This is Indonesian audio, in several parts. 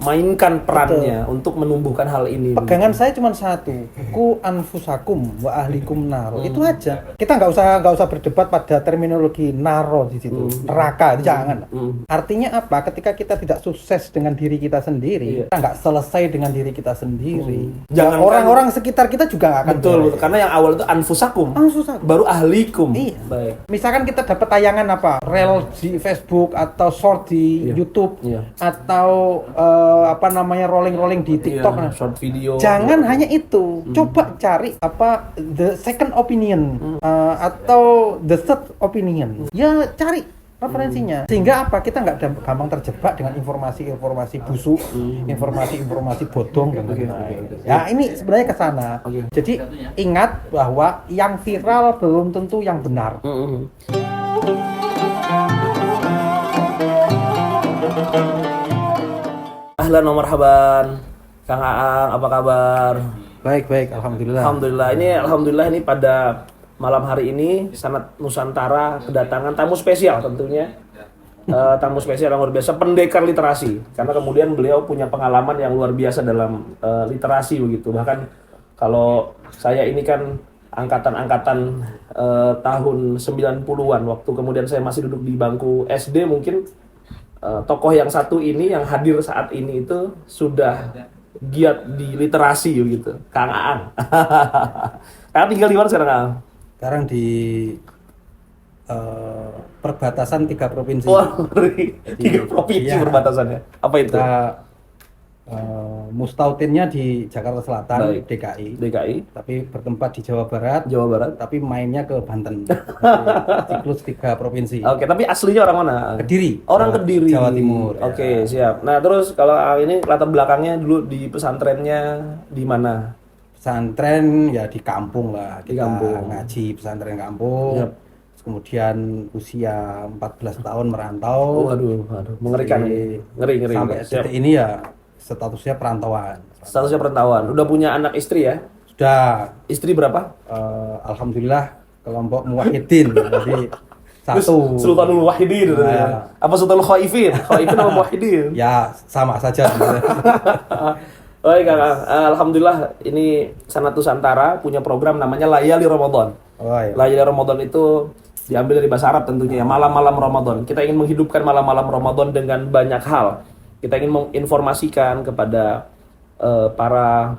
mainkan perannya untuk menumbuhkan hal ini. Pegangan saya cuma satu, ku anfusakum wa ahlikum naro. Itu aja. Kita nggak usah berdebat pada terminologi naro di situ, neraka itu jangan. Artinya apa? Ketika kita tidak sukses dengan diri kita sendiri, kita nggak selesai dengan diri kita sendiri. Jangan orang-orang sekitar kita juga nggak akan. Betul, karena yang awal itu anfusakum, baru ahlikum. Iya. Baik. Misalkan kita dapat tayangan apa, reel di Facebook atau short di YouTube, atau rolling di TikTok, short video. Jangan hanya itu, coba cari apa the second opinion atau the third opinion. Ya cari referensinya, sehingga apa, kita nggak gampang terjebak dengan informasi-informasi busuk, informasi-informasi bodong dan lain-lain. Ya ini sebenarnya ke sana. Jadi ingat bahwa yang viral belum tentu yang benar. Ahlan wa marhaban, Kang Aang, apa kabar? Baik, alhamdulillah. Alhamdulillah ini pada malam hari ini Sanat Nusantara kedatangan tamu spesial tentunya. Tamu spesial yang luar biasa, pendekar literasi. Karena kemudian beliau punya pengalaman yang luar biasa dalam literasi begitu. Bahkan kalau saya ini kan angkatan tahun 90-an, waktu kemudian saya masih duduk di bangku SD mungkin. Tokoh yang satu ini yang hadir saat ini itu sudah giat di literasi gitu, Kang Aang. Kang tinggal di mana sekarang, Kang? Sekarang di perbatasan 3 provinsi. Wah, 3 provinsi perbatasannya. Apa itu? Mustautinnya di Jakarta Selatan, Baik. DKI, tapi bertempat di Jawa Barat, tapi mainnya ke Banten. Siklus 3 provinsi. Oke, tapi aslinya orang mana? Kediri. Orang Kediri. Jawa Timur. Oke, siap. Nah, terus kalau ini latar belakangnya dulu di pesantrennya di mana? Pesantren ya di kampung lah. Di Kita kampung. ngaji pesantren kampung. Yap. Kemudian usia 14 tahun merantau. Waduh, mengerikan ini. Ngeri. Sampai Siap. detik ini ya statusnya perantauan. Statusnya perantauan. Udah punya anak istri ya? Sudah. Istri berapa? Alhamdulillah kelompok muwahhidin. Jadi satu. Sultanul Wahidin. Nah. Apa Sultanul Khaifin? Khaifin apa Muwahhidin? Ya sama saja. Baik, Kang. Alhamdulillah ini Sanat Nusantara punya program namanya Layali Ramadan. Layali Ramadan itu diambil dari bahasa Arab tentunya ya, malam-malam Ramadan. Kita ingin menghidupkan malam-malam Ramadan dengan banyak hal. Kita ingin menginformasikan kepada para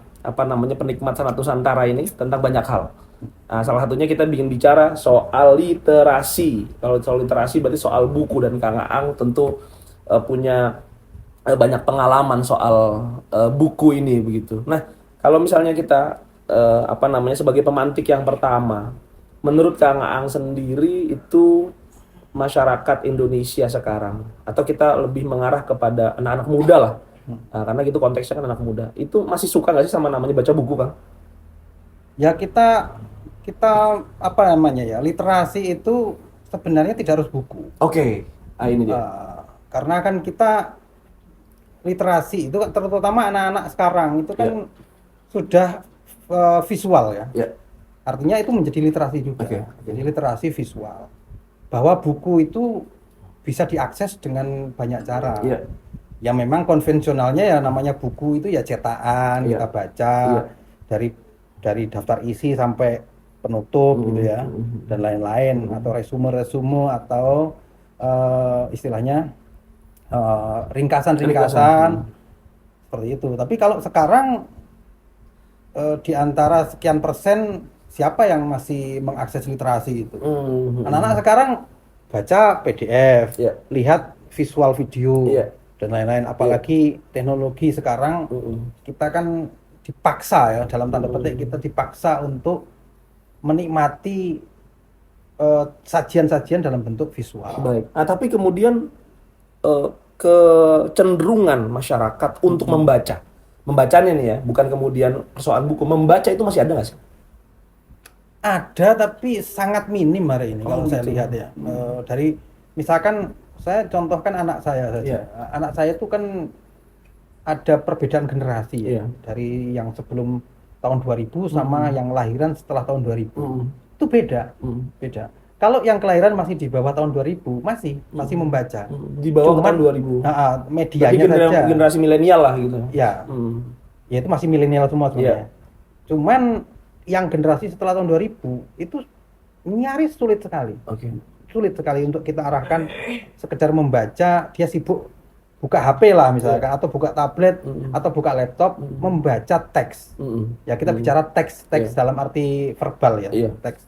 penikmat Sanat Nusantara ini tentang banyak hal. Nah, salah satunya kita ingin bicara soal literasi. Kalau soal literasi berarti soal buku, dan Kang Aang tentu punya banyak pengalaman soal buku ini begitu. Nah, kalau misalnya kita sebagai pemantik yang pertama, menurut Kang Aang sendiri itu masyarakat Indonesia sekarang, atau kita lebih mengarah kepada anak-anak muda lah, karena gitu konteksnya kan anak muda, itu masih suka nggak sih sama namanya baca buku, Kang? Ya kita literasi itu sebenarnya tidak harus buku. Oke. Ini dia. Karena kan kita literasi itu terutama anak-anak sekarang itu kan sudah visual ya. Artinya itu menjadi literasi juga. Jadi literasi visual. Bahwa buku itu bisa diakses dengan banyak cara. Ya memang konvensionalnya ya namanya buku itu ya cetakan, kita baca dari daftar isi sampai penutup gitu ya, dan lain-lain, atau resume atau istilahnya ringkasan seperti itu. Tapi kalau sekarang di antara sekian persen siapa yang masih mengakses literasi itu? Anak-anak sekarang baca PDF, lihat visual video dan lain-lain. Apalagi teknologi sekarang kita kan dipaksa ya, dalam tanda petik kita dipaksa untuk menikmati sajian-sajian dalam bentuk visual. Baik. Nah, tapi kemudian kecenderungan masyarakat untuk membacanya nih ya, bukan kemudian persoalan buku, membaca itu masih ada nggak sih? Ada, tapi sangat minim hari ini kalau saya lihat ya. Dari misalkan saya contohkan anak saya saja. Anak saya itu kan ada perbedaan generasi ya. Dari yang sebelum tahun 2000 sama yang lahiran setelah tahun 2000. Itu beda. Kalau yang kelahiran masih di bawah tahun 2000 masih membaca. Di bawah tahun 2000. Medianya saja. Generasi milenial lah gitu. Ya. Ya itu masih milenial semua sebenarnya. Cuman yang generasi setelah tahun 2000 itu nyaris sulit sekali. Sulit sekali untuk kita arahkan sekedar membaca, dia sibuk buka HP lah misalkan, atau buka tablet, atau buka laptop, membaca teks. Ya kita bicara teks dalam arti verbal ya, teks.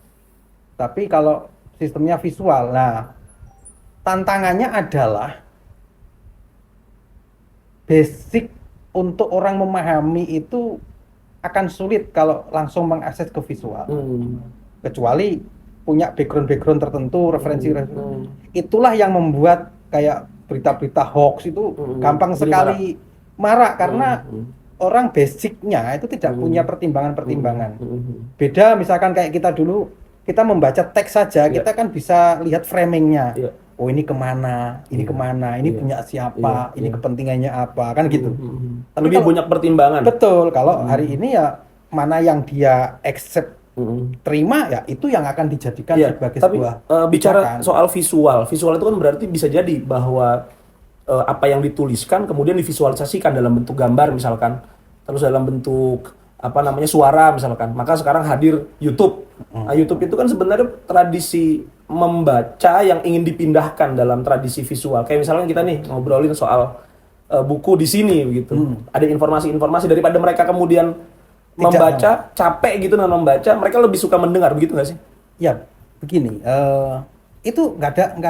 Tapi kalau sistemnya visual, nah tantangannya adalah basic untuk orang memahami itu akan sulit kalau langsung mengakses ke visual. Kecuali punya background tertentu, referensi. Itulah yang membuat kayak berita-berita hoax itu gampang sekali marah karena orang basicnya itu tidak punya pertimbangan-pertimbangan. Beda misalkan kayak kita dulu, kita membaca teks saja, kita kan bisa lihat framingnya. Oh ini kemana, ini punya siapa, ini kepentingannya apa, kan gitu. Lebih banyak pertimbangan. Betul, kalau hari ini ya mana yang dia accept, terima ya itu yang akan dijadikan sebagai sebuah bicara soal visual itu kan berarti bisa jadi bahwa apa yang dituliskan kemudian divisualisasikan dalam bentuk gambar misalkan, terus dalam bentuk suara misalkan. Maka sekarang hadir YouTube. Nah, YouTube itu kan sebenarnya tradisi membaca yang ingin dipindahkan dalam tradisi visual. Kayak misalnya kita nih ngobrolin soal buku di sini begitu. Ada informasi-informasi daripada mereka kemudian membaca capek gitu dan membaca, mereka lebih suka mendengar, begitu nggak sih? Ya, begini. Itu nggak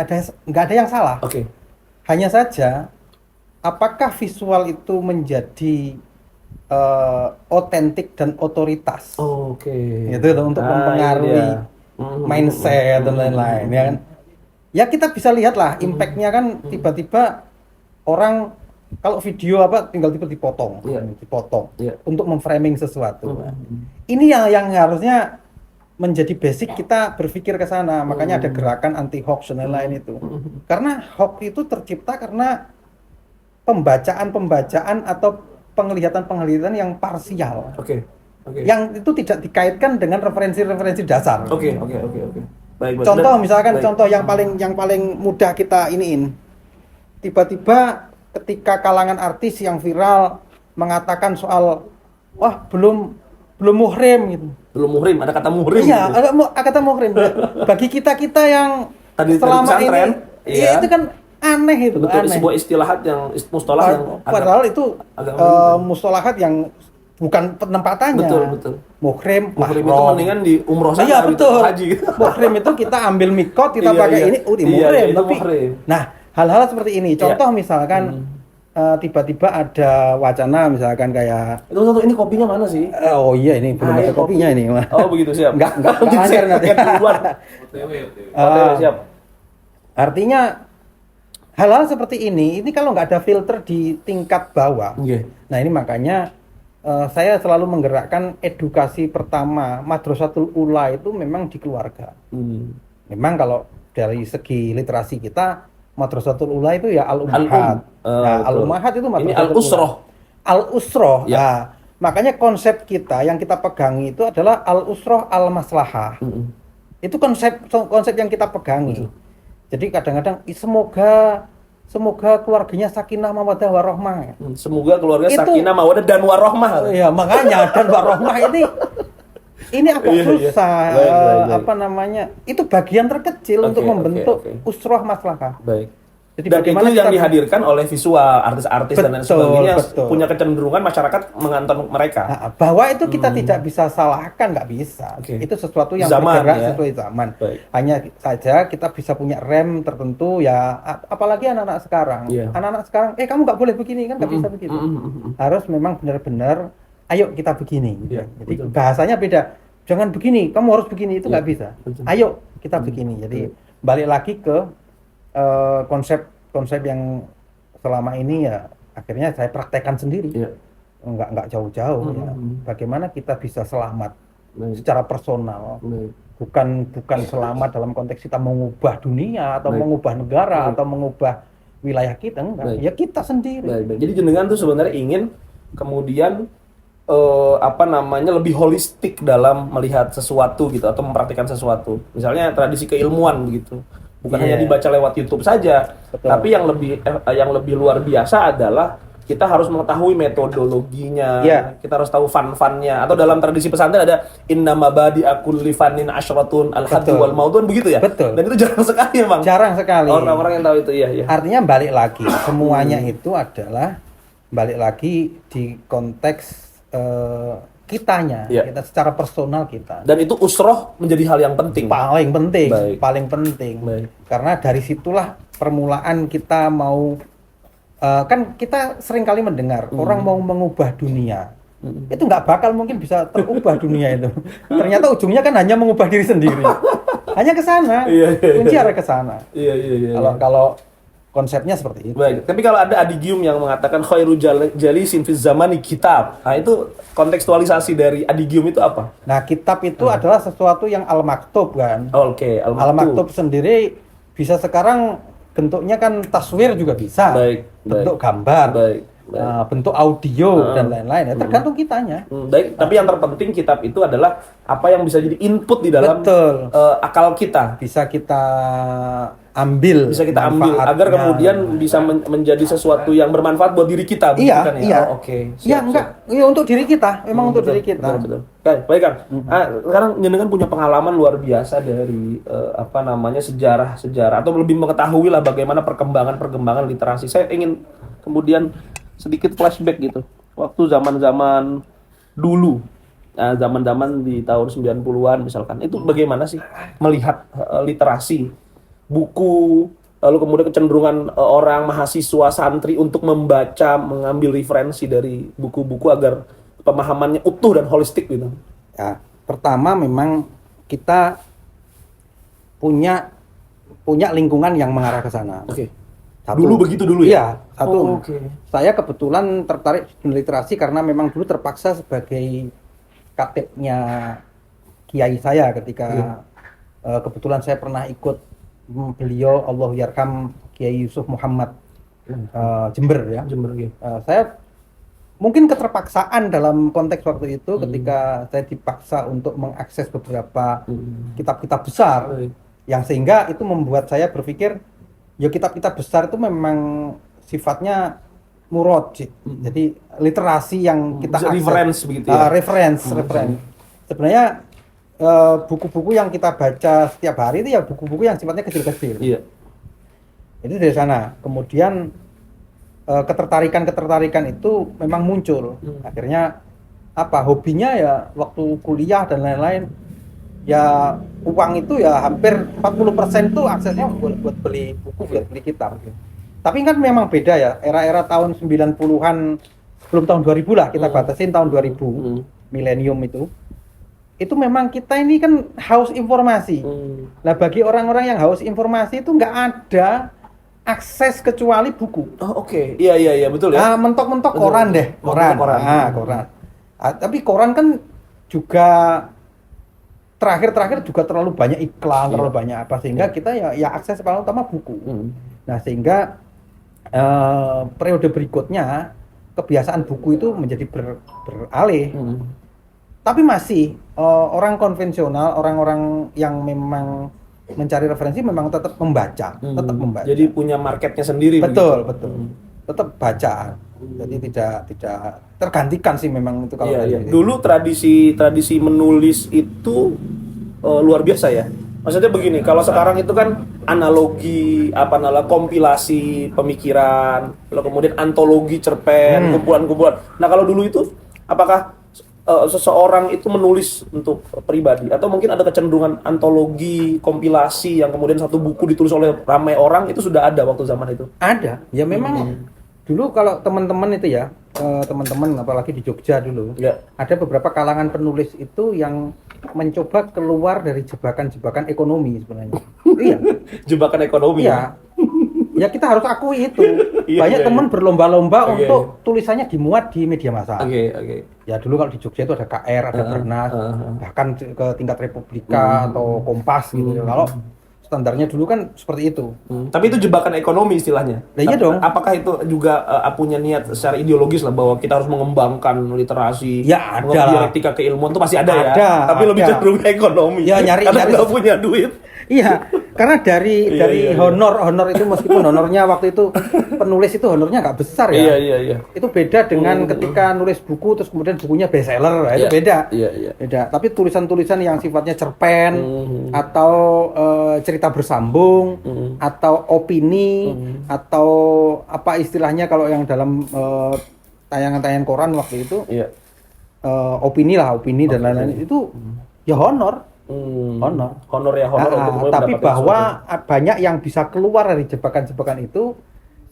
ada yang salah. Hanya saja, apakah visual itu menjadi otentik dan otoritas? Itu untuk mempengaruhi mindset dan lain-lain, ya kan? Ya kita bisa lihat lah impact-nya kan tiba-tiba orang kalau video tinggal dipotong untuk memframing sesuatu. Ini yang harusnya menjadi basic kita berpikir ke sana. Makanya ada gerakan anti hoax dan lain-lain itu. Karena hoax itu tercipta karena pembacaan atau penglihatan yang parsial. Yang itu tidak dikaitkan dengan referensi-referensi dasar. Baik. Contoh misalkan contoh yang paling mudah kita iniin. Tiba-tiba ketika kalangan artis yang viral mengatakan soal belum muhrim gitu. Belum muhrim, ada kata muhrim. Iya, gitu. Ada kata muhrim. Bagi kita yang tadi selama ini itu kan aneh itu. Betul, aneh. Sebuah istilahat yang mustalah yang padahal itu mustalahat yang bukan penempatannya. Betul. Muhrim itu mendingan di umroh saja. Iya, betul. Haji. Muhrim itu kita ambil mikot, kita pakai ini muhrim. Tapi nah, hal-hal seperti ini. Contoh misalkan tiba-tiba ada wacana misalkan kayak ini kopinya mana sih? Oh iya, ini belum ada kopinya ini. Oh begitu, siap. Enggak akhir nanti. Siap. Artinya hal-hal seperti ini kalau nggak ada filter di tingkat bawah. Nah ini makanya saya selalu menggerakkan edukasi pertama Madrasatul Ula itu memang di keluarga. Memang kalau dari segi literasi kita Madrasatul Ula itu ya Al-Ummahat. Al-Ummahat itu Madrasatul Al-Usroh. Al-Usroh. Ya. Nah, makanya konsep kita yang kita pegangi itu adalah Al-Usroh Al-Maslahah. Itu konsep yang kita pegangi. Jadi kadang-kadang semoga keluarganya sakinah mawaddah warahmah. Semoga keluarga sakinah mawaddah dan warahmah. Iya, makanya dan warahmah ini agak susah. Baik. Itu bagian terkecil untuk membentuk usroh maslahah. Baik. Jadi dan bagaimana itu yang dihadirkan oleh visual, artis-artis dan lain sebagainya punya kecenderungan masyarakat menganton mereka. Nah, bahwa itu kita tidak bisa salahkan, nggak bisa. Itu sesuatu yang bergerak sesuai zaman. Hanya saja kita bisa punya rem tertentu ya, apalagi anak-anak sekarang. Anak-anak sekarang, kamu nggak boleh begini kan, nggak bisa begitu. Harus memang benar-benar, ayo kita begini. Jadi bahasanya beda. Jangan begini, kamu harus begini, itu nggak bisa. Ayo kita begini. Jadi balik lagi ke konsep yang selama ini ya akhirnya saya praktekkan sendiri, nggak jauh-jauh. Ya. Bagaimana kita bisa selamat secara personal, bukan selamat dalam konteks kita mengubah dunia atau mengubah negara atau mengubah wilayah kita, enggak. Ya kita sendiri. Jadi jenengan tuh sebenarnya ingin kemudian lebih holistik dalam melihat sesuatu gitu atau mempraktikkan sesuatu. Misalnya tradisi keilmuan begitu. Bukan hanya dibaca lewat YouTube saja, tapi yang lebih luar biasa adalah kita harus mengetahui metodologinya, kita harus tahu fun-funnya. Atau dalam tradisi pesantren ada innama badi'a kulli fannin asyratun al-haddu wal maudun, begitu ya? Betul. Dan itu jarang sekali, Bang. Jarang sekali. Orang-orang yang tahu itu, iya. Artinya balik lagi, semuanya itu adalah balik lagi di konteks kitanya, kita secara personal kita. Dan itu usroh menjadi hal yang penting. Paling penting, Baik. paling penting. Baik. Karena dari situlah permulaan kita mau kan kita sering kali mendengar orang mau mengubah dunia. Itu nggak bakal mungkin bisa terubah dunia itu. Ternyata ujungnya kan hanya mengubah diri sendiri. Hanya ke sana. Kunci arah ke sana. Iya. Kalau konsepnya seperti itu. Baik. Tapi kalau ada adigium yang mengatakan khairu jalisin fi zamani kitab. Nah, itu kontekstualisasi dari adigium itu apa? Nah, kitab itu adalah sesuatu yang al-maktub kan. Oke, Al-maktub sendiri bisa sekarang bentuknya kan taswir juga bisa. Bentuk gambar. Bentuk audio dan lain-lain. Tergantung kitanya. Baik, tapi yang terpenting kitab itu adalah apa yang bisa jadi input di dalam akal kita. Bisa kita ambil agar kemudian bisa menjadi sesuatu yang bermanfaat buat diri kita. Iya. Siap. Untuk diri kita, memang untuk diri kita. Betul. Baik Kang. Sekarang jenengan punya pengalaman luar biasa dari sejarah atau lebih mengetahui lah bagaimana perkembangan literasi. Saya ingin kemudian sedikit flashback gitu. Waktu zaman-zaman dulu. Zaman-zaman di tahun 90-an misalkan. Itu bagaimana sih melihat literasi, buku, lalu kemudian kecenderungan orang mahasiswa santri untuk membaca, mengambil referensi dari buku-buku agar pemahamannya utuh dan holistik gitu. Ya, pertama memang kita punya lingkungan yang mengarah ke sana. Oke. Dulu begitu dulu ya? Iya, satu. Saya kebetulan tertarik di literasi karena memang dulu terpaksa sebagai katibnya kiai saya ketika kebetulan saya pernah ikut beliau Allahu yarham Kiai Yusuf Muhammad Jember ya. Saya mungkin keterpaksaan dalam konteks waktu itu ketika saya dipaksa untuk mengakses beberapa kitab-kitab besar yang sehingga itu membuat saya berpikir ya kitab-kitab besar itu memang sifatnya murajih. Jadi literasi yang kita akses, reference begitu ya. Reference. Sebenarnya buku-buku yang kita baca setiap hari itu ya buku-buku yang sifatnya kecil-kecil. Iya. Itu dari sana. Kemudian ketertarikan itu memang muncul. Akhirnya hobinya ya waktu kuliah dan lain-lain. Ya uang itu ya hampir 40% itu aksesnya buat beli buku, buat beli kitab. Tapi kan memang beda ya. Era-era tahun 90-an sebelum tahun 2000 lah kita batasin tahun 2000. Milenium itu memang kita ini kan haus informasi. Nah bagi orang-orang yang haus informasi itu nggak ada akses kecuali buku. Oke. Iya betul ya. Mentok-mentok koran deh, koran. Koran. Tapi koran kan juga terakhir juga terlalu banyak iklan, terlalu banyak apa sehingga kita ya akses paling utama buku. Nah sehingga periode berikutnya kebiasaan buku itu menjadi beralih. Tapi masih orang konvensional, orang-orang yang memang mencari referensi memang tetap membaca. Jadi punya marketnya sendiri. Betul. Tetap baca. Jadi tidak tergantikan sih memang itu kalau Dulu tradisi menulis itu luar biasa ya. Maksudnya begini, kalau sekarang itu kan analogi kompilasi pemikiran, lalu kemudian antologi cerpen, kumpulan-kumpulan. Nah, kalau dulu itu apakah seseorang itu menulis untuk pribadi atau mungkin ada kecenderungan antologi, kompilasi yang kemudian satu buku ditulis oleh ramai orang itu sudah ada waktu zaman itu? Ada. Ya memang dulu kalau teman-teman itu ya, teman-teman apalagi di Jogja dulu, ada beberapa kalangan penulis itu yang mencoba keluar dari jebakan-jebakan ekonomi sebenarnya. Iya. Jebakan ekonomi. Iya. Ya kita harus akui itu. Banyak teman berlomba-lomba untuk tulisannya dimuat di media massa. Ya dulu kalau di Jogja itu ada KR, ada Bernas, bahkan ke tingkat Republika atau Kompas gitu. Kalau Standarnya dulu kan seperti itu. Tapi itu jebakan ekonomi istilahnya. Nah, iya dong. Apakah itu juga punya niat secara ideologis lah bahwa kita harus mengembangkan literasi, Ya, ada lah. etika keilmuan itu pasti ada ya. Ada, Tapi lebih ada. cenderung ke ekonomi. Ya, nyari nggak punya duit. Iya, karena dari Iya. honor itu meskipun honornya waktu itu penulis itu honornya nggak besar ya. Iya. Itu beda dengan ketika nulis buku terus kemudian bukunya bestseller, itu beda. Iya. Beda. Tapi tulisan-tulisan yang sifatnya cerpen atau cerita bersambung atau opini atau apa istilahnya kalau yang dalam tayangan-tayangan koran waktu itu opini dan lain-lain itu ya honor. Honor ya honor. untuk Tapi mendapatkan bahwa sesuatu. banyak yang bisa keluar dari jebakan-jebakan itu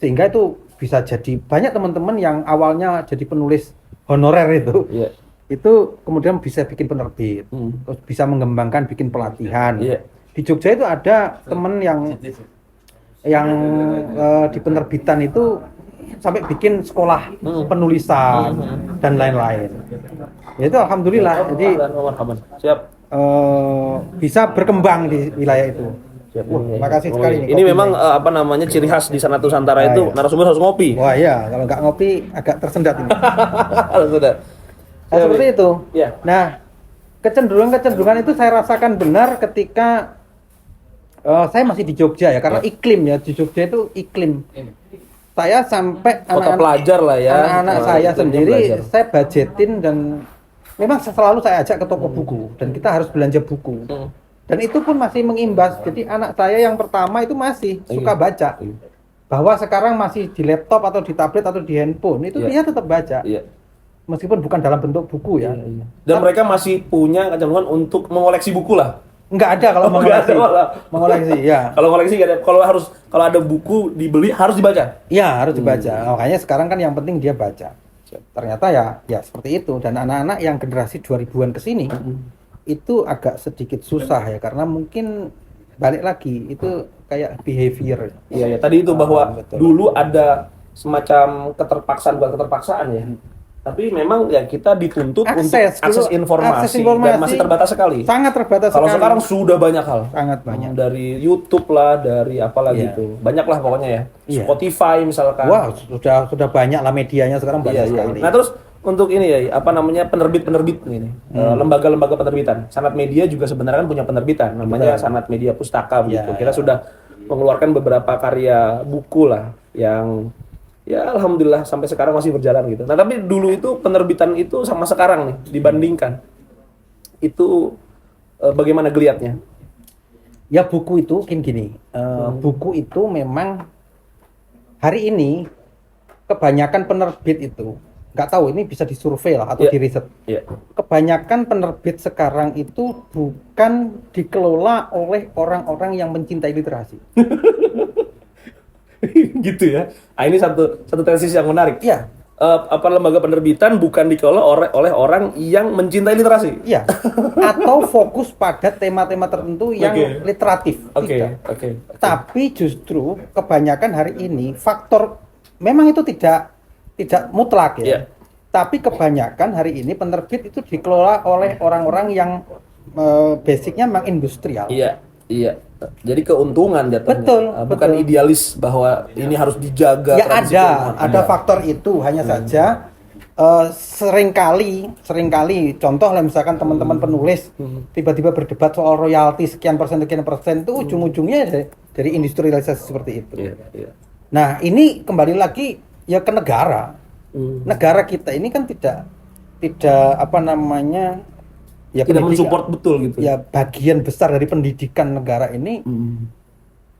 sehingga itu bisa jadi banyak teman-teman yang awalnya jadi penulis honorer itu Iya. itu kemudian bisa bikin penerbit, terus bisa mengembangkan bikin pelatihan. Iya. Di Jogja itu ada temen yang di penerbitan itu sampai bikin sekolah penulisan dan lain-lain. Ya itu alhamdulillah. Jadi Siap. bisa berkembang di wilayah itu. Makasih sekali nih. Ini kopinya. memang ciri khas di Sanat Nusantara itu iya. narasumber harus ngopi. Wah iya, kalau nggak ngopi agak tersendat ini. Sudah. Nah, seperti itu. Iya. Nah, kecenderungan itu saya rasakan benar ketika saya masih di Jogja ya, karena iklim ya, di Jogja itu iklim. Saya sampai Kota pelajar lah ya. anak-anak saya iklimnya sendiri, pelajar. saya budgetin dan memang selalu saya ajak ke toko buku dan kita harus belanja buku. Dan itu pun masih mengimbas. Jadi anak saya yang pertama itu masih suka baca. Bahwa sekarang masih di laptop atau di tablet atau di handphone itu dia tetap baca. Meskipun bukan dalam bentuk buku ya. Dan mereka masih punya kecenderungan untuk mengoleksi buku lah. Enggak ada kalau mengoleksi. Mengoleksi ya. Kalau koleksi nggak ada. Kalau ada buku dibeli harus dibaca. Iya, harus dibaca. Makanya sekarang kan yang penting dia baca. Ternyata ya seperti itu, dan anak-anak yang generasi 2000-an ke sini itu agak sedikit susah ya, karena mungkin balik lagi itu kayak behavior. Iya, tadi itu bahwa betul. dulu ada semacam bukan keterpaksaan ya. Tapi memang ya kita dituntut untuk akses informasi dan masih terbatas sekali. Sangat terbatas Kalau sekali. sekarang sudah banyak hal. Sangat banyak. Dari YouTube lah, dari apalah gitu. Banyak lah pokoknya ya. Spotify misalkan. Wah, sudah banyak lah medianya sekarang banyak sekali. Nah, terus untuk ini ya, penerbit-penerbit ini. Lembaga-lembaga penerbitan. Sanat Media juga sebenarnya kan punya penerbitan namanya Sanat Media Pustaka begitu. Kita sudah mengeluarkan beberapa karya buku lah yang ya alhamdulillah sampai sekarang masih berjalan gitu. Nah, tapi dulu itu penerbitan itu sama sekarang nih dibandingkan. Itu bagaimana geliatnya? Ya buku itu gini. Buku itu memang hari ini kebanyakan penerbit itu nggak tahu, ini bisa disurvei lah atau diriset. Kebanyakan penerbit sekarang itu bukan dikelola oleh orang-orang yang mencintai literasi. Gitu ya. Nah, ini satu tesis yang menarik. Iya. Lembaga penerbitan bukan dikelola oleh orang yang mencintai literasi. Iya. Atau fokus pada tema-tema tertentu yang literatif. Tidak. Tapi justru kebanyakan hari ini faktor memang itu tidak mutlak ya. Tapi kebanyakan hari ini penerbit itu dikelola oleh orang-orang yang basicnya memang industrial. Iya. Jadi keuntungan jatuhnya. Betul. Bukan idealis bahwa ini harus dijaga. Ya ada faktor itu, hanya saja seringkali contoh lah, misalkan teman-teman penulis tiba-tiba berdebat soal royalti sekian persen itu ujung-ujungnya dari industrialisasi seperti itu. Nah, ini kembali lagi ya ke negara. Negara kita ini kan tidak apa namanya ya tidak mensupport betul gitu. Ya bagian besar dari pendidikan negara ini.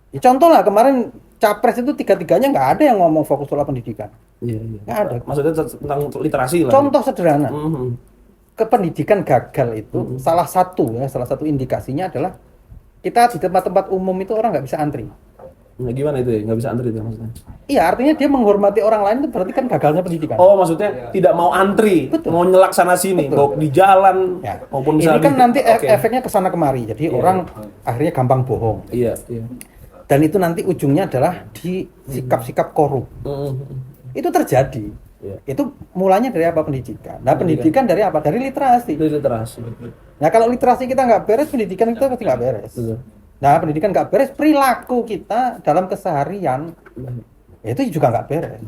Ya, contoh lah kemarin Capres itu tiga-tiganya nggak ada yang ngomong fokus soal pendidikan. Nggak ada. Maksudnya tentang literasi lah. Contoh sederhana. Kependidikan gagal itu salah satu indikasinya adalah kita di tempat-tempat umum itu orang nggak bisa antri. Nah, gimana itu ya? Nggak bisa antri itu maksudnya? Iya, artinya dia menghormati orang lain itu berarti kan gagalnya pendidikan. Oh, maksudnya tidak mau antri, mau nyelak sana sini, mau di jalan, maupun ini kan nanti efeknya kesana kemari. Jadi orang akhirnya gampang bohong. Iya. Dan itu nanti ujungnya adalah di sikap-sikap korup. Itu terjadi. Itu mulanya dari apa? Pendidikan. Nah, pendidikan dari apa? Dari literasi. Dari literasi. Nah, kalau literasi kita nggak beres, pendidikan kita pasti nggak beres. Nah, pendidikan nggak beres, perilaku kita dalam keseharian itu juga nggak beres.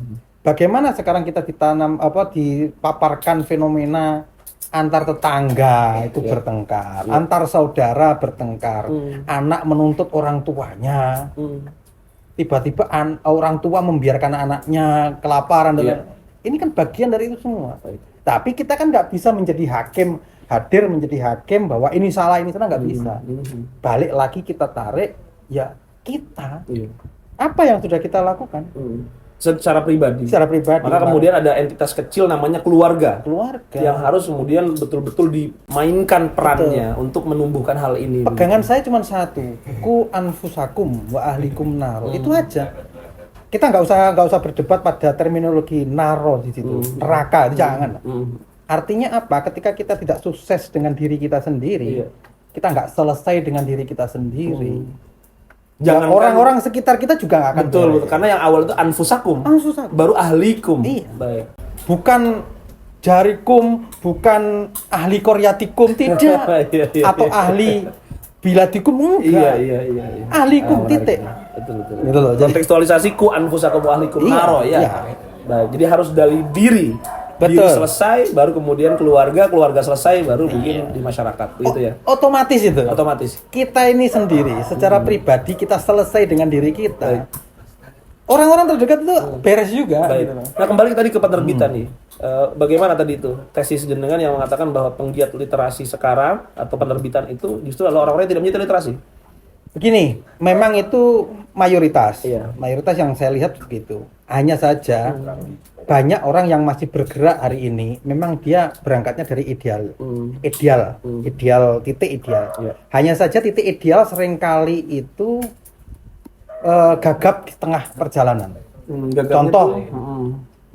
Bagaimana sekarang kita dipaparkan fenomena antar tetangga itu bertengkar, antar saudara bertengkar, anak menuntut orang tuanya, tiba-tiba orang tua membiarkan anaknya kelaparan dan ini kan bagian dari itu semua. Tapi kita kan nggak bisa menjadi hakim, hadir menjadi hakim bahwa ini salah nggak bisa. Balik lagi kita tarik ya kita apa yang sudah kita lakukan. Secara pribadi. Maka kemudian ada entitas kecil namanya keluarga. Yang harus kemudian betul-betul dimainkan perannya untuk menumbuhkan hal ini. Pegangan saya cuma satu, ku anfusakum wa ahlikum naro. Itu aja. Kita nggak usah berdebat pada terminologi naro di situ. Neraka itu jangan. Artinya apa? Ketika kita tidak sukses dengan diri kita sendiri, kita nggak selesai dengan diri kita sendiri. Jangan orang-orang sekitar kita juga nggak akan betul, karena yang awal itu anfusakum, baru ahlikum. Baik. Bukan jarikum, bukan ahli koryatikum, tidak. Atau ahli biladikum, enggak. Iya. Ahlikum, titik. Betul. Gitu loh. Kontekstualisasi ku anfusakum wa ahlikum naro ya. Baik, jadi harus dari diri. Diri selesai, baru kemudian keluarga selesai, baru mungkin di masyarakat, gitu ya. Otomatis itu. Otomatis. Kita ini sendiri, secara pribadi kita selesai dengan diri kita. Orang-orang terdekat itu beres juga. Baik. Nah, kembali tadi ke penerbitan nih. Bagaimana tadi itu tesis jenengan yang mengatakan bahwa penggiat literasi sekarang atau penerbitan itu justru adalah orang-orang yang tidak punya literasi? Begini, memang itu mayoritas. Mayoritas yang saya lihat begitu. Hanya saja banyak orang yang masih bergerak hari ini, memang dia berangkatnya dari ideal. Titik ideal. Hanya saja titik ideal seringkali itu gagap di tengah perjalanan. Contoh,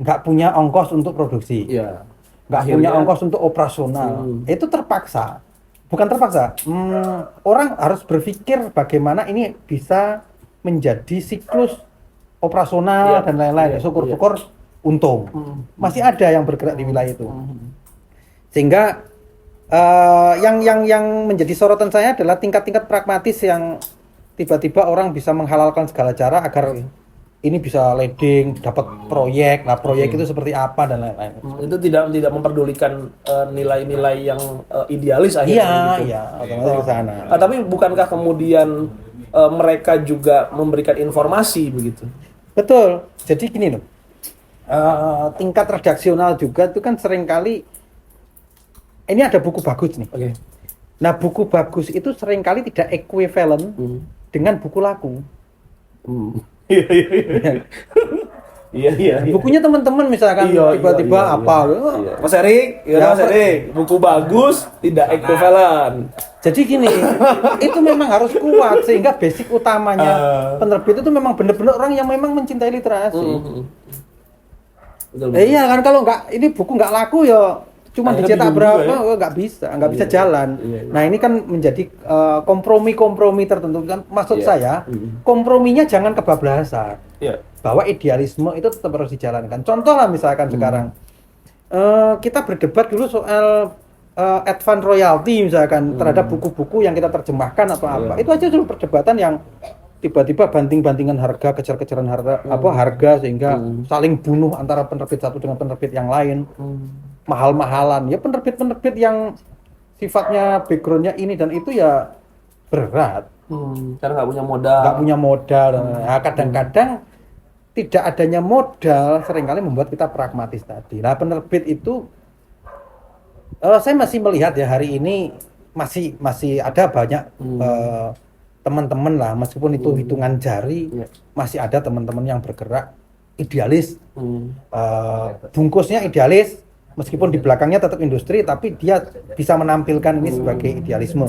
nggak punya ongkos untuk produksi, nggak punya ongkos untuk operasional, itu terpaksa. Bukan terpaksa, orang harus berpikir bagaimana ini bisa menjadi siklus operasional dan lain-lain. Syukur-syukur untung. Masih ada yang bergerak di wilayah itu. Sehingga yang menjadi sorotan saya adalah tingkat-tingkat pragmatis yang tiba-tiba orang bisa menghalalkan segala cara agar ini bisa leading, dapat proyek. Nah, proyek itu seperti apa dan lain-lain. Itu tidak memperdulikan nilai-nilai yang idealis akhirnya. Iya, otomatis ke sana. Tapi bukankah kemudian mereka juga memberikan informasi begitu? Betul. Jadi gini loh. Tingkat redaksional juga itu kan seringkali ini ada buku bagus nih. Nah, buku bagus itu seringkali tidak equivalent dengan buku laku. Iya. Bukunya teman-teman misalkan tiba-tiba apa? Mas Erik, Mas Erik, buku bagus tidak equivalent. Jadi gini, itu memang harus kuat sehingga basic utamanya penerbit itu memang benar-benar orang yang memang mencintai literasi. Iya kan, kalau nggak ini buku nggak laku ya cuma dicetak berapa nggak bisa jalan. Nah, ini kan menjadi kompromi tertentu kan, maksud saya komprominya jangan kebablasan. Bahwa idealisme itu tetap harus dijalankan. Contoh lah misalkan sekarang kita berdebat dulu soal advance royalty misalkan terhadap buku-buku yang kita terjemahkan atau apa. Itu aja dulu perdebatan yang tiba-tiba banting-bantingan harga, kejar-kejaran harga sehingga saling bunuh antara penerbit satu dengan penerbit yang lain. Mahal-mahalan. Ya penerbit-penerbit yang sifatnya backgroundnya ini dan itu ya berat. Karena nggak punya modal. Nah, kadang-kadang tidak adanya modal seringkali membuat kita pragmatis tadi. Nah, penerbit itu saya masih melihat ya hari ini masih ada banyak teman-teman lah, meskipun itu hitungan jari, masih ada teman-teman yang bergerak idealis, bungkusnya idealis, meskipun di belakangnya tetap industri, tapi dia bisa menampilkan ini sebagai idealisme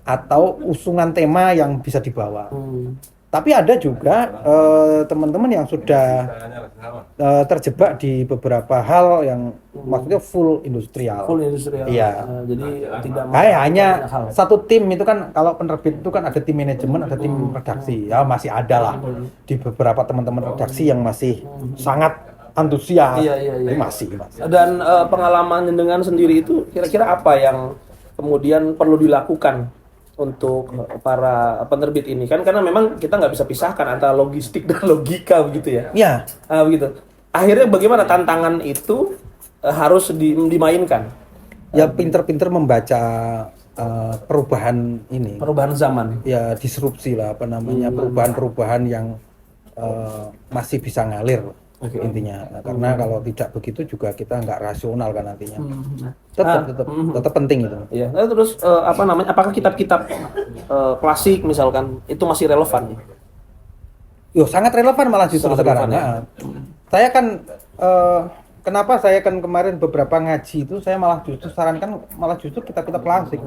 atau usungan tema yang bisa dibawa. Tapi ada juga teman-teman yang sudah terjebak di beberapa hal yang maksudnya full industrial. Iya. Jadi tidak hanya satu tim itu kan, kalau penerbit itu kan ada tim manajemen, ada tim redaksi. Ya masih ada lah di beberapa teman-teman redaksi yang masih sangat antusias. Iya. Masih. Dan pengalaman dengan sendiri itu kira-kira apa yang kemudian perlu dilakukan untuk para penerbit ini kan, karena memang kita nggak bisa pisahkan antara logistik dan logika begitu ya. Iya. Begitu. Akhirnya bagaimana tantangan itu harus dimainkan? Ya pinter-pinter membaca perubahan ini. Perubahan zaman. Ya disrupsi lah apa namanya, perubahan-perubahan yang masih bisa ngalir. Intinya. Nah, karena kalau tidak begitu juga kita nggak rasional kan nantinya. Tetap penting itu. Iya. Nah, terus apa namanya? Apakah kitab-kitab klasik misalkan itu masih relevan? Yo sangat relevan malah justru sekarang. Ya. Saya kan kenapa saya kan kemarin beberapa ngaji itu saya malah justru sarankan malah justru kitab-kitab klasik.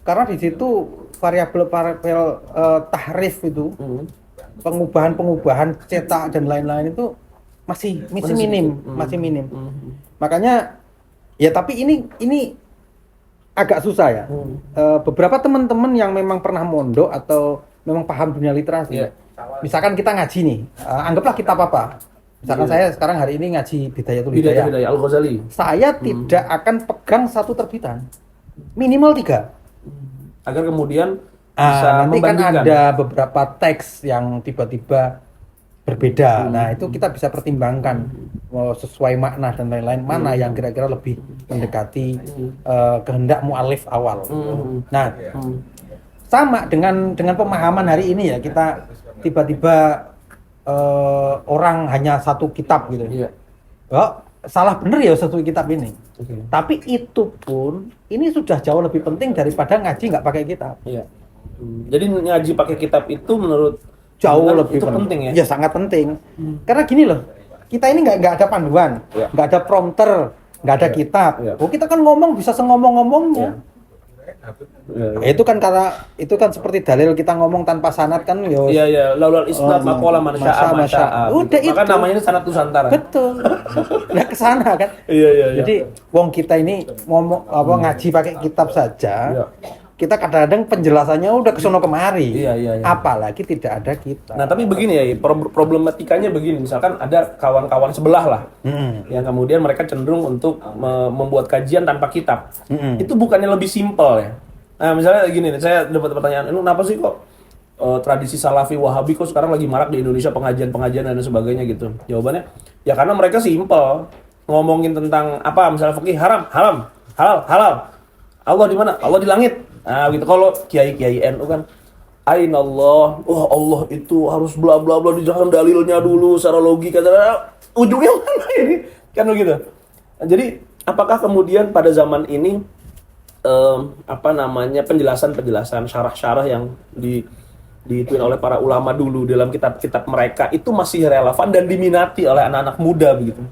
Karena di situ variabel tahrif itu pengubahan cetak dan lain-lain itu masih minim. Makanya ya tapi ini agak susah ya. Beberapa teman-teman yang memang pernah mondok atau memang paham dunia literasi. Misalkan kita ngaji nih, anggaplah kitab apa? Misalkan saya sekarang hari ini ngaji Bidayatul Hidayah Al-Ghazali. Saya tidak akan pegang satu terbitan. Minimal 3. Agar kemudian bisa nanti kan membandingkan. ada beberapa teks yang tiba-tiba berbeda. Nah, itu kita bisa pertimbangkan sesuai makna dan lain-lain mana yang kira-kira lebih mendekati kehendak mu'alif awal. Nah, sama dengan pemahaman hari ini ya, kita tiba-tiba orang hanya satu kitab gitu. Oh, salah bener ya satu kitab ini. Tapi itu pun ini sudah jauh lebih penting daripada ngaji nggak pakai kitab. Jadi ngaji pakai kitab itu menurut jauh lebih itu penting ya? Ya sangat penting. Karena gini loh, kita ini nggak ada panduan, nggak ada prompter, nggak ada kitab. Oh kita kan ngomong bisa sengomong-ngomongnya. Itu kan karena itu kan seperti dalil kita ngomong tanpa sanad kan yo. Iya laulal isnad maqala man syaa. Udah itu. Maka namanya sanad Nusantara. Betul. Nah ke sana kan. Iya. Jadi wong kita ini ngomong ngaji pakai kitab saja. Kita kadang-kadang penjelasannya udah kesono kemari. Iya. Apalagi tidak ada kitab. Nah, tapi begini ya, problematikanya begini. Misalkan ada kawan-kawan sebelah lah. Yang kemudian mereka cenderung untuk membuat kajian tanpa kitab. Itu bukannya lebih simpel ya? Nah, misalnya gini nih, saya dapat pertanyaan, kenapa sih kok tradisi Salafi Wahabi kok sekarang lagi marak di Indonesia, pengajian-pengajian dan sebagainya gitu? Jawabannya, ya karena mereka simpel. Ngomongin tentang apa, misalnya fikih haram, halal. Allah di mana? Allah di langit. Nah, gitu. Kalau kiai-kiai NU kan Aina Allah, Allah itu harus bla bla bla, dijelaskan dalilnya dulu secara logika, ujungnya mana ini? Kan begitu. Jadi, apakah kemudian pada zaman ini penjelasan syarah-syarah yang dituin oleh para ulama dulu dalam kitab-kitab mereka itu masih relevan dan diminati oleh anak-anak muda begitu?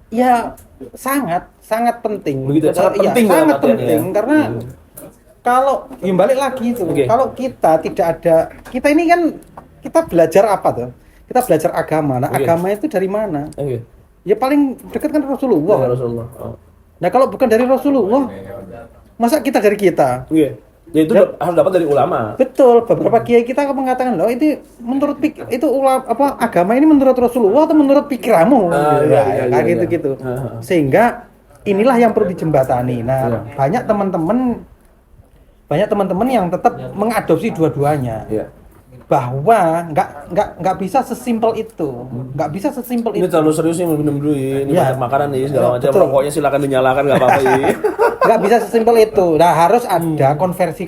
Ya, sangat penting. Begitu, sangat penting karena kalau balik lagi itu, kalau kita tidak ada, kita ini kan kita belajar apa tuh? Kita belajar agama. Nah, agama itu dari mana? Ya paling dekat kan Rasulullah. Nah, kalau bukan dari Rasulullah, masa kita dari kita? Ya itu harus dapat dari ulama. Betul. Beberapa kiai kita mengatakan loh, itu menurut agama ini menurut Rasulullah atau menurut pikiranmu? Kayak gitu. Sehingga inilah yang perlu dijembatani. Nah, banyak teman-teman yang tetap mengadopsi dua-duanya. Bahwa nggak bisa sesimpel itu. Ini terlalu serius nih, minum dulu ini banyak makanan nih segala macam. Rokoknya silakan dinyalakan, nggak apa-apa ini. Nggak bisa sesimpel itu. Nah, harus ada konversi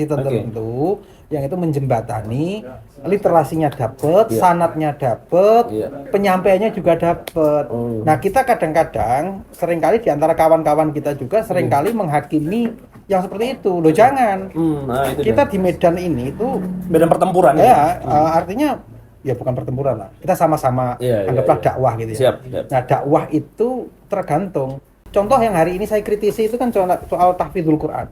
tertentu yang itu menjembatani, literasinya dapat, sanadnya dapat, penyampaiannya juga dapat. Nah, kita kadang-kadang seringkali di antara kawan-kawan kita juga seringkali menghakimi yang seperti itu. Loh jangan. Kita di medan ini itu medan pertempuran. Artinya ya bukan pertempuran lah. Kita sama-sama anggaplah dakwah gitu ya. Siap. Nah, dakwah itu tergantung. Contoh yang hari ini saya kritisi itu kan soal tahfidzul Quran.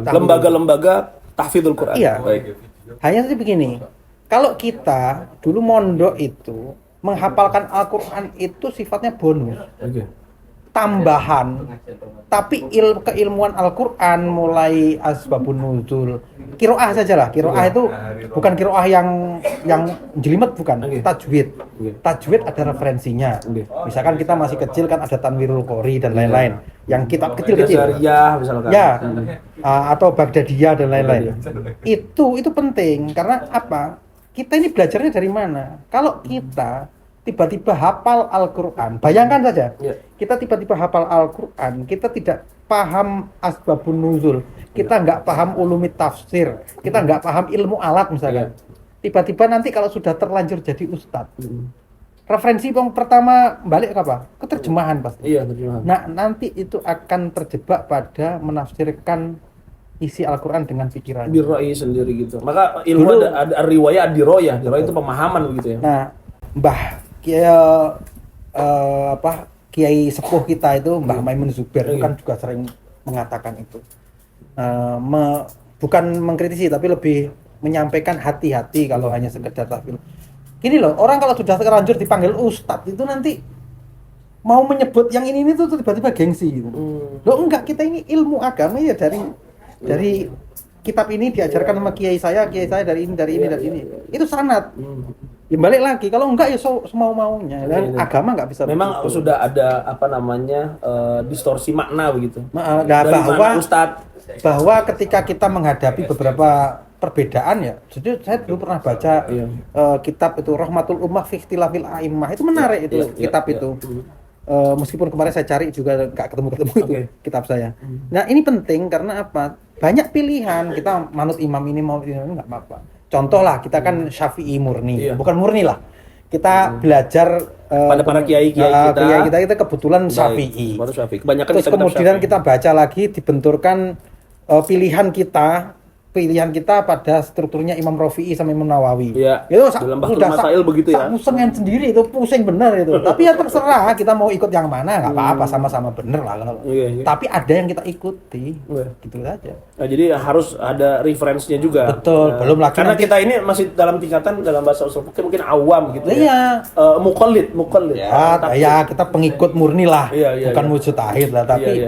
Lembaga-lembaga tahfidzul Quran. Iya. Baik. Hanya saja begini. Kalau kita dulu mondok itu menghafalkan Al-Qur'an itu sifatnya bonus. Tambahan. Tapi keilmuan Al-Qur'an mulai asbabun nuzul, qiraah sajalah. Qiraah itu bukan qiraah yang jelimet, bukan. Tajwid. Tajwid ada referensinya. Misalkan kita masih kecil kan ada tanwirul qori dan lain-lain. yang kitab kecil-kecil. Jazariyah misalkan. Ya, atau Baghdadiyah dan lain-lain. Itu penting karena apa? Kita ini belajarnya dari mana? Kalau kita tiba-tiba hafal Al-Quran, bayangkan saja, kita tiba-tiba hafal Al-Quran, kita tidak paham asbabun nuzul, kita nggak paham ulumit tafsir, kita nggak paham ilmu alat misalkan. Tiba-tiba nanti kalau sudah terlanjur jadi ustadz, referensi yang pertama balik ke apa? Keterjemahan pasti. Iya, terjemahan. Nah, nanti itu akan terjebak pada menafsirkan isi Al-Quran dengan pikiran. Birra'yi sendiri gitu. Maka ilmu ada riwayat diroyah. Diroyah itu pemahaman begitu ya. Nah, Kiai sepuh kita itu Mbah Maimun Zubair itu kan juga sering mengatakan itu. Bukan mengkritisi tapi lebih menyampaikan hati-hati kalau hanya sekedar tahfidz. Gini loh, orang kalau sudah terlanjur dipanggil ustadz itu nanti mau menyebut yang ini tuh tiba-tiba gengsi gitu. Loh enggak, kita ini ilmu agama ya dari kitab ini diajarkan sama kiai saya dari ini. Itu sanad. Ya balik lagi, kalau enggak ya semau-maunya. Dan agama enggak bisa memang begitu. Sudah ada distorsi makna begitu. Bahwa ketika kita menghadapi beberapa perbedaan ya, jadi saya dulu pernah baca kitab itu Rahmatul Ummah fi Ikhtilafil A'immah, itu menarik itu kitab itu. Meskipun kemarin saya cari juga nggak ketemu itu kitab saya. Nah ini penting karena apa? Banyak pilihan, kita manut imam ini mau ini nggak apa-apa. Contoh lah, kita kan Syafi'i murni, bukan murni lah. Kita belajar pada para kiai kita kebetulan Syafi'i. Kebanyakan terus kemudian kita baca lagi dibenturkan pilihan kita pada strukturnya Imam Rafi'i sama Imam Nawawi. Ya, itu dalam Bahrul Masail begitu ya. Musengan sendiri itu pusing bener itu. Tapi ya terserah kita mau ikut yang mana nggak apa-apa, sama-sama bener lah kalau. Tapi ada yang kita ikuti, gitu saja. Nah, jadi harus ada referensinya juga. Betul, belum lagi karena kita ini masih dalam tingkatan dalam bahasa usul fikih mungkin awam gitu ya. Muqallid. Ya, kita pengikut murni lah, bukan mujtahid lah, tapi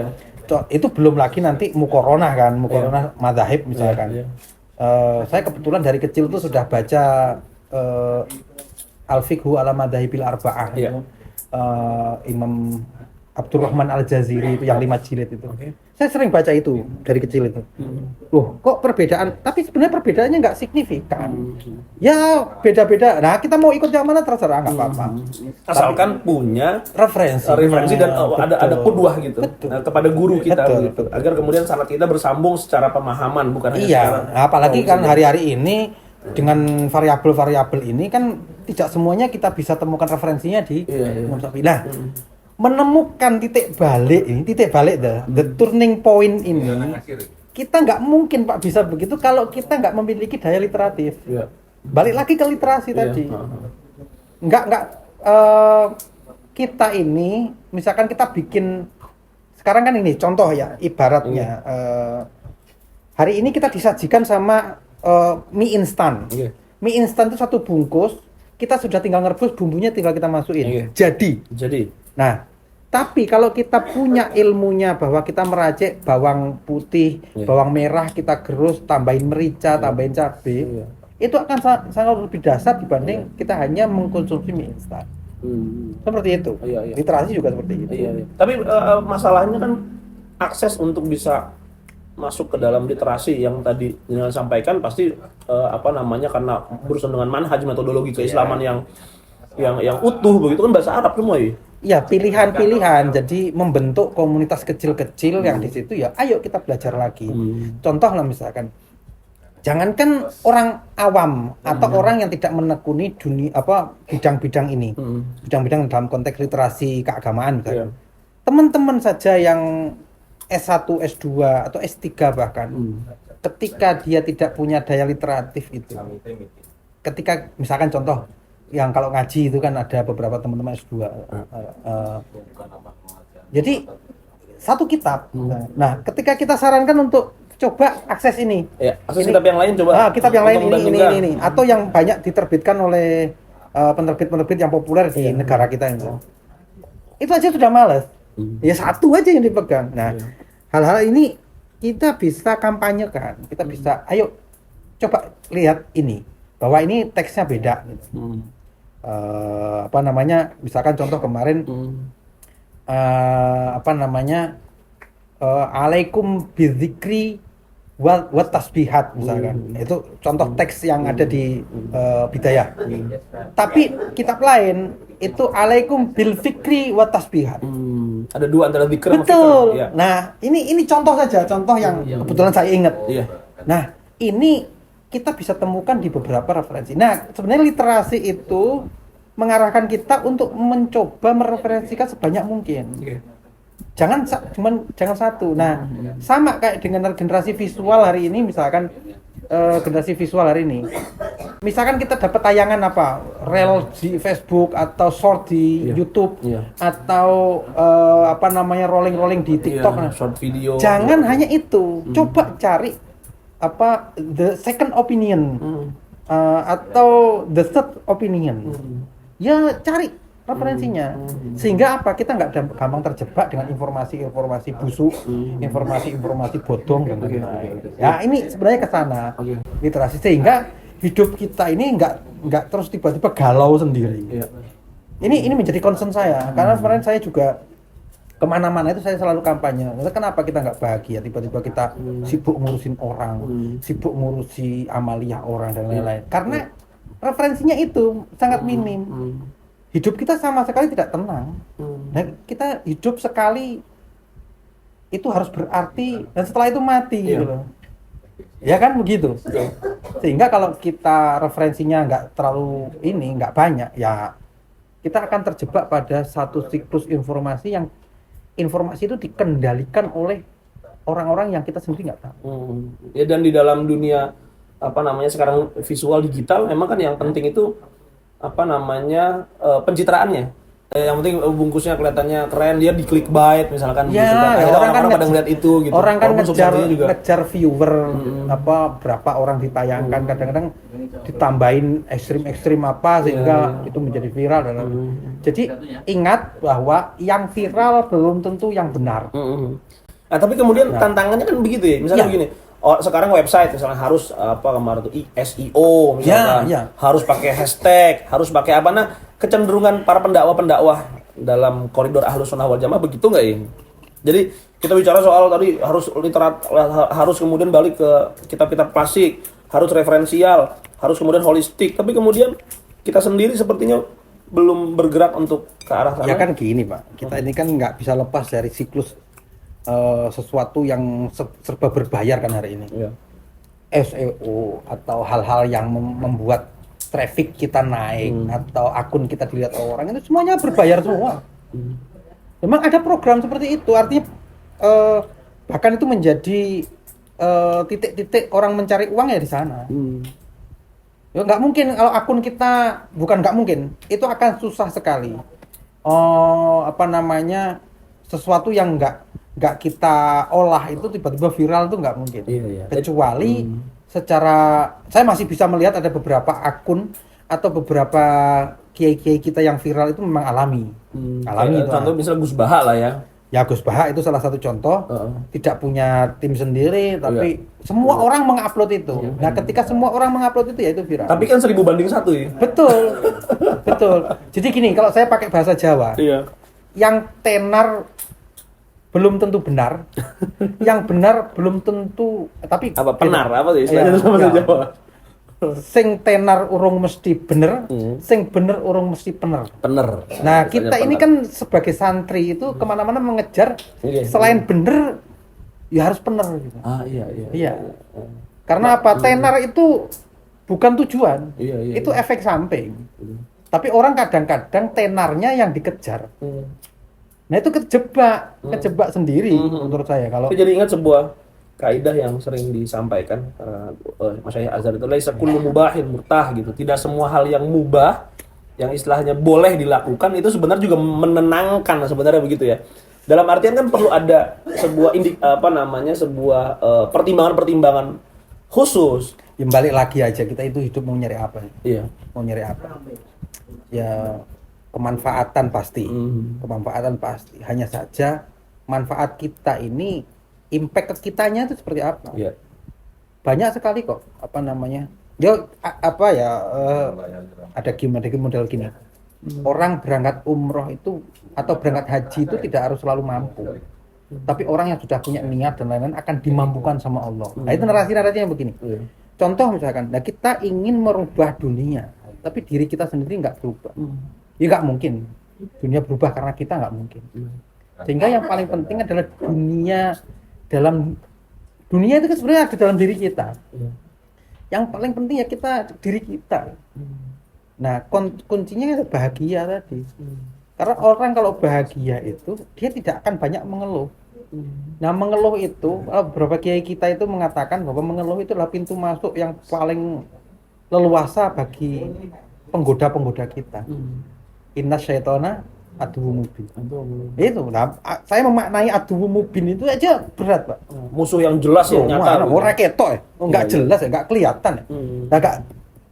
itu belum lagi nanti muqaronah kan, madzhab misalkan. Saya kebetulan dari kecil tuh sudah baca Al-Fiqhu ala Madzahibil Arba'ah itu. Imam Abdurrahman Al-Jaziri itu yang 5 jilid itu. Saya sering baca itu dari kecil itu. Kok perbedaan, tapi sebenarnya perbedaannya nggak signifikan. Ya beda-beda. Nah kita mau ikut yang mana terserah, nggak apa-apa. Asalkan punya referensi dan ada qudwah gitu. Nah, kepada guru kita gitu. Agar kemudian sanad kita bersambung secara pemahaman, bukan hanya secara. Apalagi kan hari-hari ini dengan variabel-variabel ini kan tidak semuanya kita bisa temukan referensinya di Imam Syafi'i. Nah, menemukan titik balik the turning point ini, kita nggak mungkin Pak bisa begitu kalau kita nggak memiliki daya literatif. Balik lagi ke literasi tadi. Kita ini misalkan kita bikin sekarang kan ini contoh ya, ibaratnya hari ini kita disajikan sama mie instan. Mie instan itu satu bungkus, kita sudah tinggal ngerebus, bumbunya tinggal kita masukin. Jadi. Nah, tapi kalau kita punya ilmunya bahwa kita meracik bawang putih, bawang merah kita gerus, tambahin merica, tambahin cabai, itu akan sangat lebih dasar dibanding kita hanya mengkonsumsi mie instan. Seperti itu. Literasi juga seperti itu. Tapi masalahnya kan akses untuk bisa masuk ke dalam literasi yang tadi Jenderal sampaikan pasti karena berurusan dengan manhaj metodologi keislaman yang utuh begitu kan bahasa Arab semua ya. Ya pilihan-pilihan, jadi membentuk komunitas kecil-kecil yang di situ ya. Ayo kita belajar lagi. Contoh lah misalkan, jangankan orang awam atau orang yang tidak menekuni bidang-bidang ini, bidang-bidang dalam konteks literasi keagamaan misalkan. Teman-teman saja yang S1, S2 atau S3 bahkan, ketika dia tidak punya daya literatif itu, ketika misalkan contoh yang kalau ngaji itu kan ada beberapa teman-teman S2. Jadi satu kitab. Nah, ketika kita sarankan untuk coba akses ini. Akses kitab yang lain coba. Kitab yang lain ini atau yang banyak diterbitkan oleh penerbit-penerbit yang populer di negara kita ini. Itu aja sudah males. Ya satu aja yang dipegang. Nah, hal-hal ini kita bisa kampanyekan. Kita bisa ayo coba lihat ini bahwa ini teksnya beda gitu. Misalkan contoh kemarin alaikum bidzikri wa tasbihat misalkan. Itu contoh teks yang ada di Bidayah. Tapi kitab lain itu alaikum bil fikri wa tasbihat. Ada dua antara zikr sama Betul. fikr. Ya. Nah, ini contoh saja, contoh yang kebetulan saya ingat. Iya. Nah, ini kita bisa temukan di beberapa referensi. Nah, sebenarnya literasi itu mengarahkan kita untuk mencoba mereferensikan sebanyak mungkin. Oke. Jangan satu. Nah, sama kayak dengan generasi visual hari ini, misalkan generasi visual hari ini. Misalkan kita dapat tayangan apa? Reel di Facebook atau short di YouTube atau rolling-rolling di TikTok. Nah, short video. jangan hanya itu. Coba cari the second opinion atau the third opinion. Ya cari referensinya, sehingga kita nggak gampang terjebak dengan informasi-informasi busuk, informasi-informasi bodong dan lain-lain. Ya ini sebenarnya ke sana literasi, sehingga hidup kita ini nggak terus tiba-tiba galau sendiri. Ini menjadi concern saya, karena kemarin saya juga kemana-mana itu saya selalu kampanye. Kenapa kita nggak bahagia? Tiba-tiba kita sibuk ngurusin orang, sibuk ngurusi amalia orang dan lain-lain. Karena referensinya itu sangat minim. Hidup kita sama sekali tidak tenang. Nah, kita hidup sekali itu harus berarti, dan setelah itu mati gitu loh. Ya kan begitu. Sehingga kalau kita referensinya nggak banyak, ya kita akan terjebak pada satu siklus informasi yang informasi itu dikendalikan oleh orang-orang yang kita sendiri nggak tahu. Ya, dan di dalam dunia sekarang visual digital, memang kan yang penting itu pencitraannya. Yang penting bungkusnya kelihatannya keren, dia di clickbait misalkan ya, gitu kan. Orang kan pada ngeliat itu gitu. Orang kan juga ngejar viewer, berapa orang ditayangkan, kadang-kadang ditambahin ekstrim sehingga itu menjadi viral dan jadi ingat bahwa yang viral belum tentu yang benar. Nah, tapi kemudian tantangannya kan begitu ya. Misalnya begini, sekarang website misalnya harus kemarin tuh SEO misalkan, harus pakai hashtag, harus pakai kecenderungan para pendakwah dalam koridor Ahlus Sunnah wal Jamaah begitu nggak ya? Jadi kita bicara soal tadi harus kemudian balik ke kitab-kitab klasik, harus referensial, harus kemudian holistik, tapi kemudian kita sendiri sepertinya belum bergerak untuk ke arah sana. Ya kan gini Pak, kita ini kan nggak bisa lepas dari siklus sesuatu yang serba berbayar kan hari ini. SEO atau hal-hal yang membuat traffic kita naik atau akun kita dilihat orang, itu semuanya berbayar semua. Memang ada program seperti itu, artinya bahkan itu menjadi titik-titik orang mencari uang ya di sana. Ya nggak mungkin kalau akun kita, bukan nggak mungkin, itu akan susah sekali. Sesuatu yang nggak kita olah itu tiba-tiba viral itu nggak mungkin. Kecuali secara, saya masih bisa melihat ada beberapa akun atau beberapa kiai-kiai kita yang viral itu memang alami. Alami itu. Contoh misalnya Gus Baha lah ya. Ya Gus Baha itu salah satu contoh. Tidak punya tim sendiri, tapi semua orang mengupload itu. Nah, ketika semua orang mengupload itu ya itu viral. Tapi kan 1000 banding 1 ya. Betul. Betul. Jadi gini, kalau saya pakai bahasa Jawa, yang tenar belum tentu benar, yang benar belum tentu, tapi penar apa sih istilahnya bahasa Jawa? Sing tenar urung mesti bener, sing bener urung mesti pener. Nah, kita ini kan sebagai santri itu kemana-mana mengejar selain bener ya harus pener gitu. Iya. Karena apa? Tenar itu bukan tujuan, itu efek samping. Tapi orang kadang-kadang tenarnya yang dikejar. Nah, itu kejebak sendiri menurut saya. Kalau saya jadi ingat sebuah kaidah yang sering disampaikan Mas Yahya Azhar itu, laisa kullu mubahin murtah gitu. Tidak semua hal yang mubah, yang istilahnya boleh dilakukan itu sebenarnya juga menenangkan sebenarnya begitu ya. Dalam artian kan perlu ada sebuah pertimbangan-pertimbangan khusus. Ya, balik lagi aja, kita itu hidup mau nyari apa? Mau nyari apa? Ya kemanfaatan pasti. Kemanfaatan pasti. Hanya saja manfaat kita ini, impact ke kitanya itu seperti apa? Banyak sekali kok ada model gini. Orang berangkat umroh itu atau berangkat haji itu tidak harus selalu mampu. Tapi orang yang sudah punya niat dan lain-lain akan dimampukan sama Allah. Nah, itu narasi-narasinya begini. Contoh misalkan, nah kita ingin merubah dunia, tapi diri kita sendiri nggak berubah. Ya nggak mungkin. Dunia berubah karena kita nggak mungkin. Sehingga yang paling penting adalah dunia itu kan sebenarnya ada dalam diri kita. Yang paling penting ya diri kita. Nah, kuncinya bahagia tadi. Karena orang kalau bahagia itu dia tidak akan banyak mengeluh. Nah, mengeluh itu beberapa kiai kita itu mengatakan bahwa mengeluh itu adalah pintu masuk yang paling leluasa bagi penggoda-penggoda kita. Inna syaitona aduwwum mubin. Itu. Nah, saya memaknai aduwwum mubin itu aja berat, Pak. Musuh yang jelas ya, nyata. Ora ketok ya. Enggak jelas ya, enggak kelihatan ya. Nah,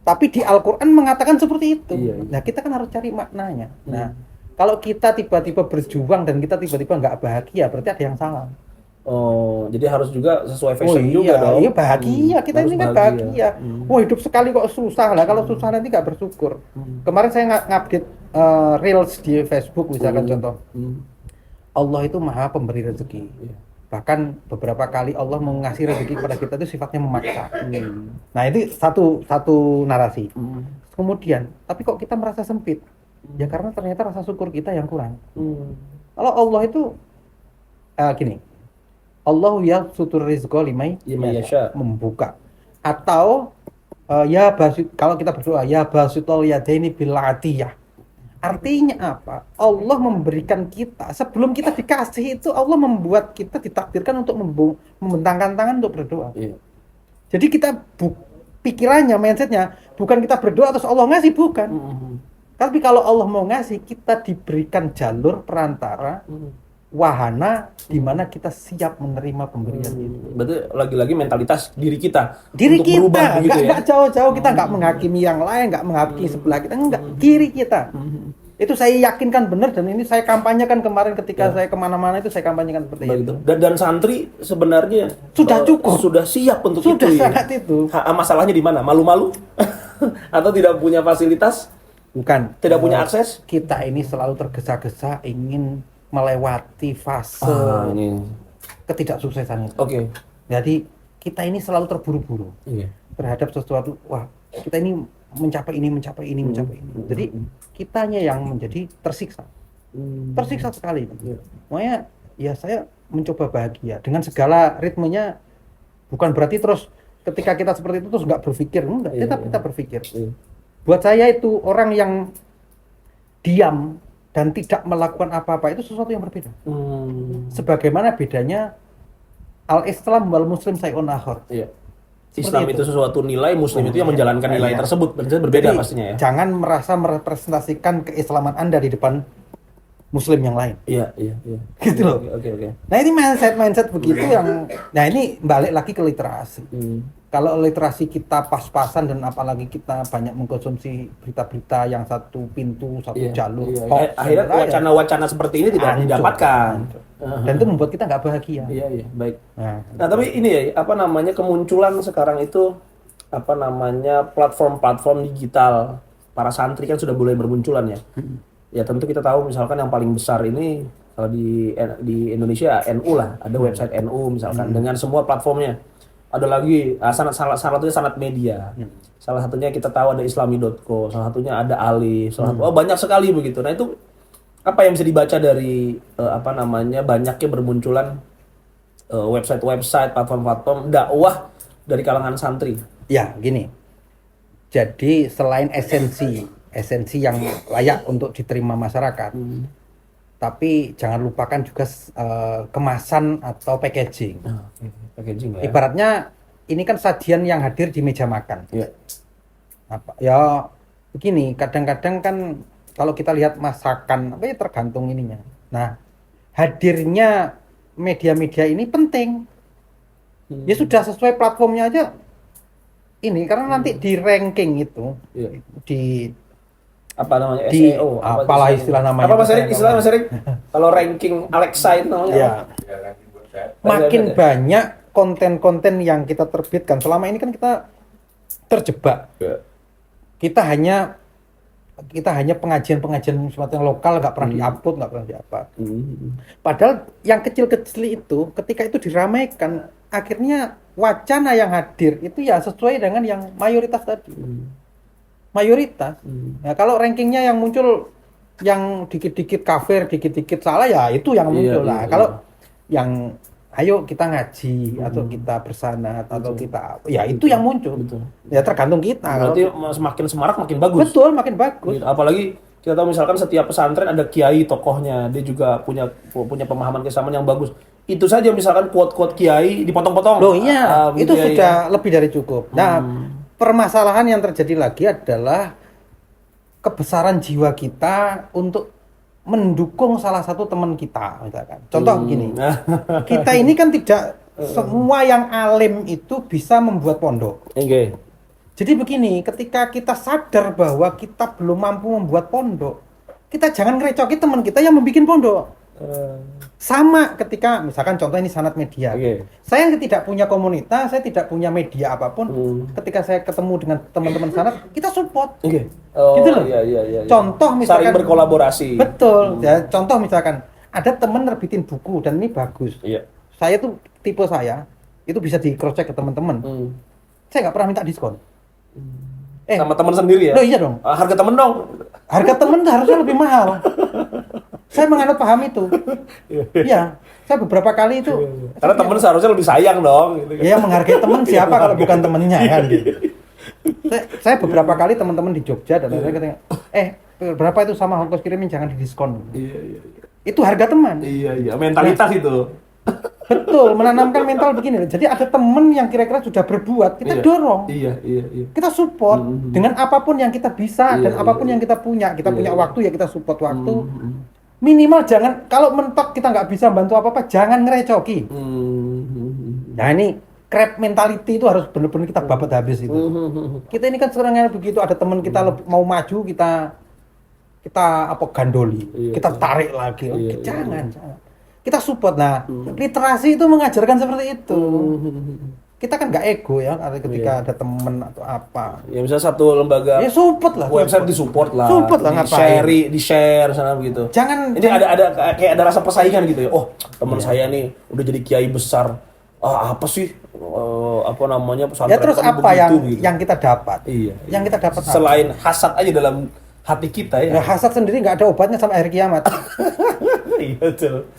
tapi di Al-Qur'an mengatakan seperti itu. Nah, kita kan harus cari maknanya. Nah, kalau kita tiba-tiba berjuang dan kita tiba-tiba nggak bahagia, berarti ada yang salah. Oh, jadi harus juga sesuai fashion juga dong. Iya, bahagia. Kita ini kan bahagia. Wah, hidup sekali kok susah lah. Kalau susah nanti nggak bersyukur. Kemarin saya ngupdate reels di Facebook misalkan contoh. Allah itu maha pemberi rezeki. Bahkan beberapa kali Allah mengasih rezeki kepada kita itu sifatnya memaksa. Nah, itu satu narasi. Kemudian, tapi kok kita merasa sempit? Ya karena ternyata rasa syukur kita yang kurang. Kalau Allah itu gini, Allah ya sutur rizqo limai membuka. Atau kalau kita berdoa ya basitol yadaini bil atiyah. Artinya apa? Allah memberikan kita sebelum kita dikasih itu Allah membuat kita ditakdirkan untuk membentangkan tangan untuk berdoa. Jadi kita pikirannya, mindsetnya bukan kita berdoa terus Allah ngasih, bukan. Tapi kalau Allah mau ngasih, kita diberikan jalur perantara, wahana di mana kita siap menerima pemberian itu. Berarti lagi-lagi mentalitas diri kita. Diri untuk kita, berubah begitu ya. Nggak jauh-jauh kita nggak menghakimi yang lain, nggak menghakimi sebelah kita, enggak. Diri kita. Itu saya yakinkan benar dan ini saya kampanyekan kemarin ketika saya kemana-mana itu saya kampanyekan seperti itu. Dan santri sebenarnya sudah cukup, sudah siap untuk sudah itu. Sudah sangat itu. Masalahnya di mana? Malu-malu atau tidak punya fasilitas? Bukan. Tidak punya akses? Kita ini selalu tergesa-gesa ingin melewati fase ketidaksuksesan itu. Jadi kita ini selalu terburu-buru terhadap sesuatu. Wah, kita ini mencapai ini. Jadi kitanya yang menjadi tersiksa. Tersiksa sekali. Makanya ya saya mencoba bahagia dengan segala ritmenya. Bukan berarti terus ketika kita seperti itu terus nggak berpikir, enggak. Tetap kita berpikir. Buat saya itu orang yang diam dan tidak melakukan apa-apa itu sesuatu yang berbeda. Sebagaimana bedanya al-Islam wal Muslim sayun akhar. Islam itu sesuatu nilai, Muslim itu yang menjalankan nilai tersebut. Berbeda. Jadi, pastinya ya. Jangan merasa merepresentasikan keislaman Anda di depan Muslim yang lain. Iya. Gitu loh. Oke. Nah, ini mindset begitu yang. Nah, ini balik lagi ke literasi. Kalau literasi kita pas-pasan dan apalagi kita banyak mengkonsumsi berita-berita yang satu pintu, satu jalur. Akhirnya wacana-wacana seperti ini tidak didapatkan. Dan itu membuat kita nggak bahagia. Iya, baik. Nah, tapi ini ya, kemunculan sekarang itu platform-platform digital. Para santri kan sudah mulai bermunculan ya. Ya tentu kita tahu misalkan yang paling besar ini kalau di Indonesia NU lah, ada website NU misalkan dengan semua platformnya. Ada lagi salah satunya Sanad Media. Salah satunya kita tahu ada islami.co, salah satunya ada Ali, banyak sekali begitu. Nah, itu apa yang bisa dibaca dari banyaknya bermunculan website-website, platform-platform dakwah dari kalangan santri? Ya, gini. Jadi selain esensi yang layak untuk diterima masyarakat, tapi jangan lupakan juga kemasan atau packaging. Packaging ya. Ibaratnya ini kan sajian yang hadir di meja makan. Ya begini, kadang-kadang kan kalau kita lihat masakan tergantung ininya. Nah, hadirnya media-media ini penting. Ya sudah sesuai platformnya aja ini karena nanti di ranking itu di SEO apalah istilah namanya. Apa Mas Erik? Kalau ranking Alexa itu namanya. Makin banyak konten-konten yang kita terbitkan. Selama ini kan kita terjebak. Kita hanya kita hanya pengajian-pengajian sifatnya lokal, nggak pernah diupload, nggak pernah diapa. Padahal yang kecil-kecil itu ketika itu diramaikan, akhirnya wacana yang hadir itu ya sesuai dengan yang mayoritas tadi. Mayoritas. Ya, kalau rankingnya yang muncul yang dikit-dikit kafir, dikit-dikit salah, ya itu yang muncul lah. Kalau yang ayo kita ngaji atau kita bersanat atau kita ya itu yang muncul. Ya tergantung kita. Berarti semakin semarak makin bagus. Betul, makin bagus. Apalagi kita tahu misalkan setiap pesantren ada kiai tokohnya, dia juga punya pemahaman kesamaan yang bagus. Itu saja misalkan quote-quote kiai dipotong-potong. Loh iya, itu sudah lebih dari cukup. Nah, permasalahan yang terjadi lagi adalah kebesaran jiwa kita untuk mendukung salah satu teman kita, misalkan. Contoh begini, kita ini kan tidak semua yang alim itu bisa membuat pondok. Okay. Jadi begini, ketika kita sadar bahwa kita belum mampu membuat pondok, kita jangan ngerecoki teman kita yang membuat pondok. Sama ketika misalkan contoh ini Sanad Media. Saya tidak punya komunitas, saya tidak punya media apapun. Ketika saya ketemu dengan teman-teman Sanad, kita support. Gitu loh. Iya. Contoh misalkan saling berkolaborasi. Betul. Ya, contoh misalkan ada teman nerbitin buku dan ini bagus. Saya tuh tipe saya itu bisa di cross check ke teman-teman. Saya nggak pernah minta diskon. Sama teman sendiri ya? Loh, iya dong. Harga temen dong. Harga temen harusnya lebih mahal. Saya menganut paham itu. Iya, saya beberapa kali itu. Karena temen seharusnya lebih sayang dong. Gitu kan. Ya menghargai temen siapa kalau bukan temennya kan gitu. Saya beberapa kali teman-teman di Jogja dan lain-lain katanya, berapa itu sama ongkos kirimin jangan didiskon. Iya. Itu harga teman. Iya. Mentalitas itu. Betul, menanamkan mental begini. Jadi ada temen yang kira-kira sudah berbuat, kita dorong. Iya. Kita support dengan apapun yang kita bisa dan apapun yang kita punya. Kita punya waktu ya kita support waktu. Minimal jangan, kalau mentok kita nggak bisa bantu apa-apa, jangan ngerecoki. Nah ini crab mentality itu harus benar-benar kita babat habis itu. Kita ini kan sekarang begitu, ada teman kita mau maju, kita apa gandoli, kita tarik lagi. Jangan. Kita support. Nah, literasi itu mengajarkan seperti itu. Kita kan nggak ego ya ketika ada temen atau apa. Ya misalnya satu lembaga. Ya support lah. Website disupport lah. Support lah ngapain? Di-share sana begitu. Jangan. Ini ada kayak ada rasa persaingan gitu ya. Oh, teman saya nih udah jadi kiai besar. Apa sih? Apa namanya pesantren? Ya terus apa yang kita dapat? Iya. Yang kita dapat selain hasad aja dalam hati kita ya. Nah, hasad sendiri nggak ada obatnya sampai hari kiamat. Iya betul.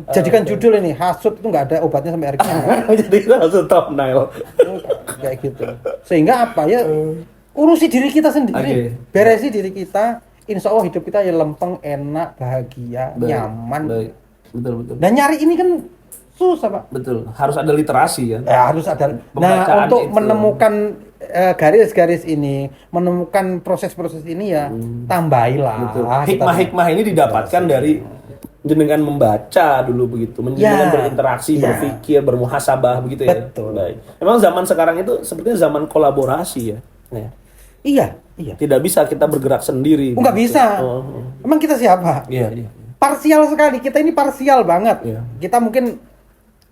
Jadikan judul ini, hasud itu nggak ada obatnya sampai hari kiamat. Jadi langsung thumbnail. Kayak gitu. Sehingga apa ya? Urusi diri kita sendiri, beresi diri kita. Insya Allah hidup kita ya lempeng, enak, bahagia, nyaman. Betul. Dan nyari ini kan susah Pak. Betul. Harus ada literasi kan. Ya harus ada. Nah untuk menemukan garis-garis ini, menemukan proses-proses ini ya tambahilah. Betul. Hikmah-hikmah ini didapatkan dari dengan membaca dulu begitu, dengan berinteraksi, berpikir, bermuhasabah begitu ya. Betul. Baik. Memang zaman sekarang itu sepertinya zaman kolaborasi ya. Iya. Tidak bisa kita bergerak sendiri. Nggak bisa. Emang kita siapa? Iya. Parsial sekali. Kita ini parsial banget. Kita mungkin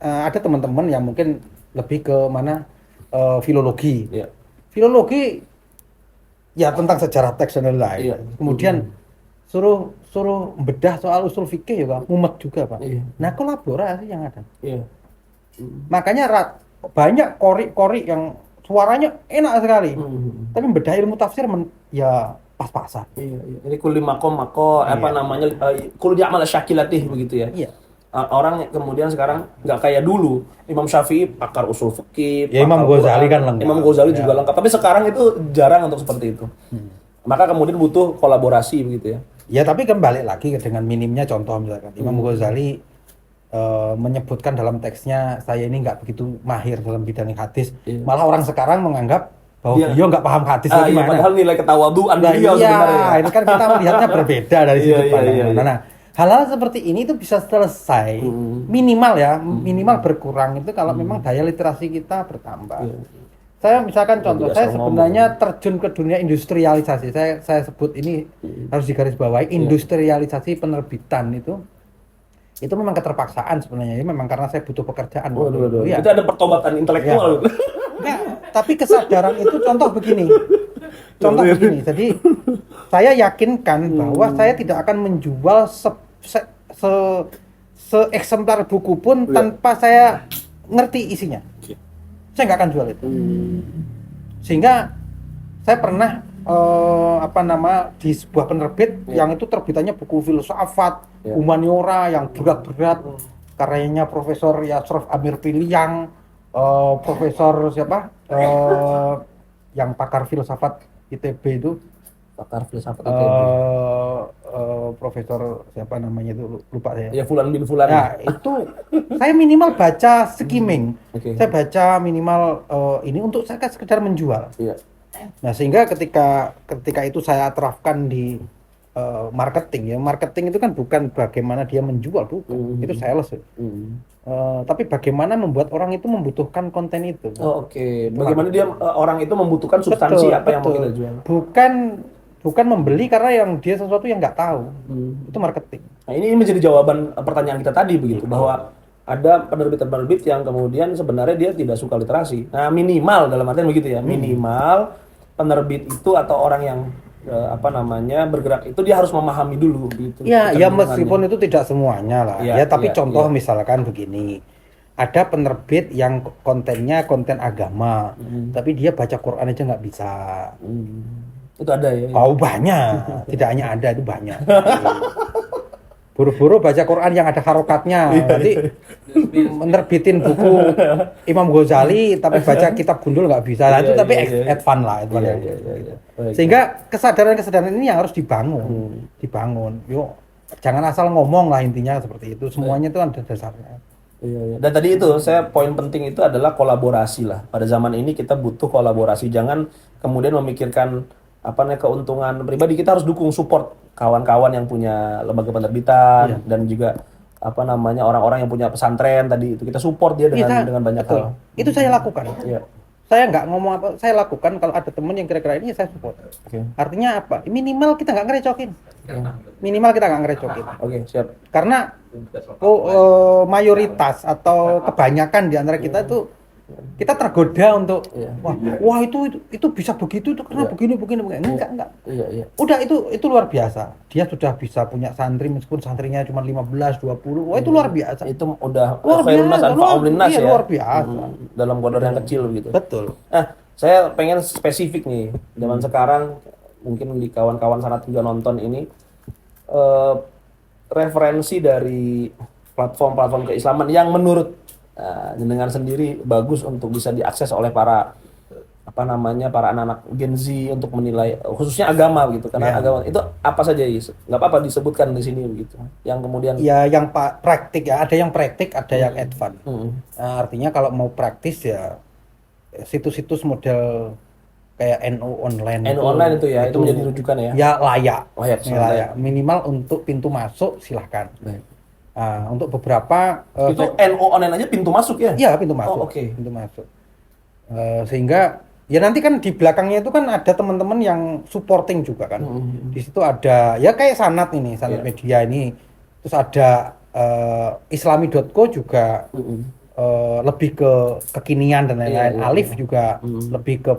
ada teman-teman yang mungkin lebih ke mana filologi. Filologi ya tentang sejarah teks dan lain-lain. Kemudian suruh bedah soal usul fikih ya Pak, mumet juga Pak. Nah kolaborasi yang ada. Makanya banyak kori yang suaranya enak sekali, tapi bedah ilmu tafsir ya pas-pasan. Ini kulli maqam apa namanya kul ya'mal syakilatih begitu ya. Orang kemudian sekarang nggak kayak dulu. Imam Syafi'i pakar usul fikih. Ya Imam Ghazali kan lengkap. Imam Ghazali juga lengkap. Tapi sekarang itu jarang untuk seperti itu. Maka kemudian butuh kolaborasi begitu ya. Ya tapi kan balik lagi dengan minimnya contoh misalkan Imam Ghazali menyebutkan dalam teksnya saya ini nggak begitu mahir dalam bidang hadis. Malah orang sekarang menganggap bahwa beliau nggak paham hadis lagi mana. Padahal nilai ketawaduan beliau sebenarnya. Ini kan kita melihatnya berbeda dari sudut pandang. Nah, hal-hal seperti ini itu bisa selesai minimal berkurang itu kalau memang daya literasi kita bertambah. Saya misalkan contoh, saya sebenarnya terjun ke dunia industrialisasi. Saya sebut ini harus digarisbawahi, industrialisasi penerbitan itu memang keterpaksaan sebenarnya. Ini memang karena saya butuh pekerjaan. Ya. Itu ada pertobatan intelektual. Enggak, tapi kesadaran itu contoh begini. Jadi saya yakinkan bahwa saya tidak akan menjual se-eksemplar buku pun tanpa saya ngerti isinya. Saya nggak akan jual itu. Sehingga saya pernah di sebuah penerbit yang itu terbitannya buku filsafat, humaniora yang berat-berat, karyanya Profesor Yasrof Amir Piliang, Profesor siapa? Yang pakar filsafat ITB itu. Pakar filsafat ITB. Profesor siapa namanya itu lupa saya. Ya Fulan bin Fulan. Ya itu saya minimal baca skimming. Saya baca minimal ini untuk saya sekedar menjual. Nah sehingga ketika itu saya terapkan di marketing itu kan bukan bagaimana dia menjual, bukan. Itu sales. Tapi bagaimana membuat orang itu membutuhkan konten itu. Bagaimana dia orang itu membutuhkan substansi apa yang mau kita jual. Bukan membeli karena yang dia sesuatu yang nggak tahu. Itu marketing. Nah, ini menjadi jawaban pertanyaan kita tadi begitu, bahwa ada penerbit-penerbit yang kemudian sebenarnya dia tidak suka literasi. Nah, minimal dalam artian begitu ya. Minimal penerbit itu atau orang yang bergerak itu dia harus memahami dulu gitu. Ya meskipun itu tidak semuanya lah. Tapi contoh misalkan begini. Ada penerbit yang kontennya konten agama, tapi dia baca Quran aja nggak bisa. Itu ada ya? Oh banyak, tidak hanya ada, itu banyak. Buru-buru baca Quran yang ada harokatnya, nanti menerbitin buku Imam Ghazali tapi baca kitab gundul nggak bisa. Nah, itu tapi advance lah. Sehingga kesadaran ini yang harus dibangun. Yuk, jangan asal ngomong lah, intinya seperti itu. Semuanya itu ada dasarnya. Dan tadi itu poin penting itu adalah kolaborasi lah. Pada zaman ini kita butuh kolaborasi. Jangan kemudian memikirkan keuntungan pribadi. Kita harus dukung, support kawan-kawan yang punya lembaga penerbitan dan juga orang-orang yang punya pesantren tadi itu, kita support dia dengan banyak hal. Itu saya lakukan. Saya nggak ngomong apa, saya lakukan. Kalau ada teman yang kira-kira ini saya support. Artinya apa? Minimal kita nggak ngerecokin. Siap. Karena mayoritas atau kebanyakan di antara kita itu kita tergoda untuk wah itu bisa begitu itu karena begini enggak. Udah itu luar biasa. Dia sudah bisa punya santri meskipun santrinya cuma 15 20. Wah itu luar biasa. Itu udah luar biasa. Dalam kodar yang kecil gitu. Betul. Saya pengen spesifik nih. Zaman sekarang mungkin di kawan-kawan sanat juga nonton ini referensi dari platform-platform keislaman yang menurut jenengan sendiri bagus untuk bisa diakses oleh para anak-anak Gen Z untuk menilai khususnya agama gitu, karena agama itu apa saja nggak apa-apa disebutkan di sini begitu, yang kemudian yang praktik ada yang praktik, ada yang advance. Artinya kalau mau praktis ya situs-situs model kayak NU online itu itu menjadi rujukan layak minimal untuk pintu masuk silahkan. Untuk beberapa itu NU online aja pintu masuk ya? Iya, pintu masuk. Pintu masuk. Sehingga ya nanti kan di belakangnya itu kan ada teman-teman yang supporting juga kan. Di situ ada ya kayak Sanat media ini. Terus ada islami.co juga lebih ke kekinian dan lain-lain. Alif juga lebih ke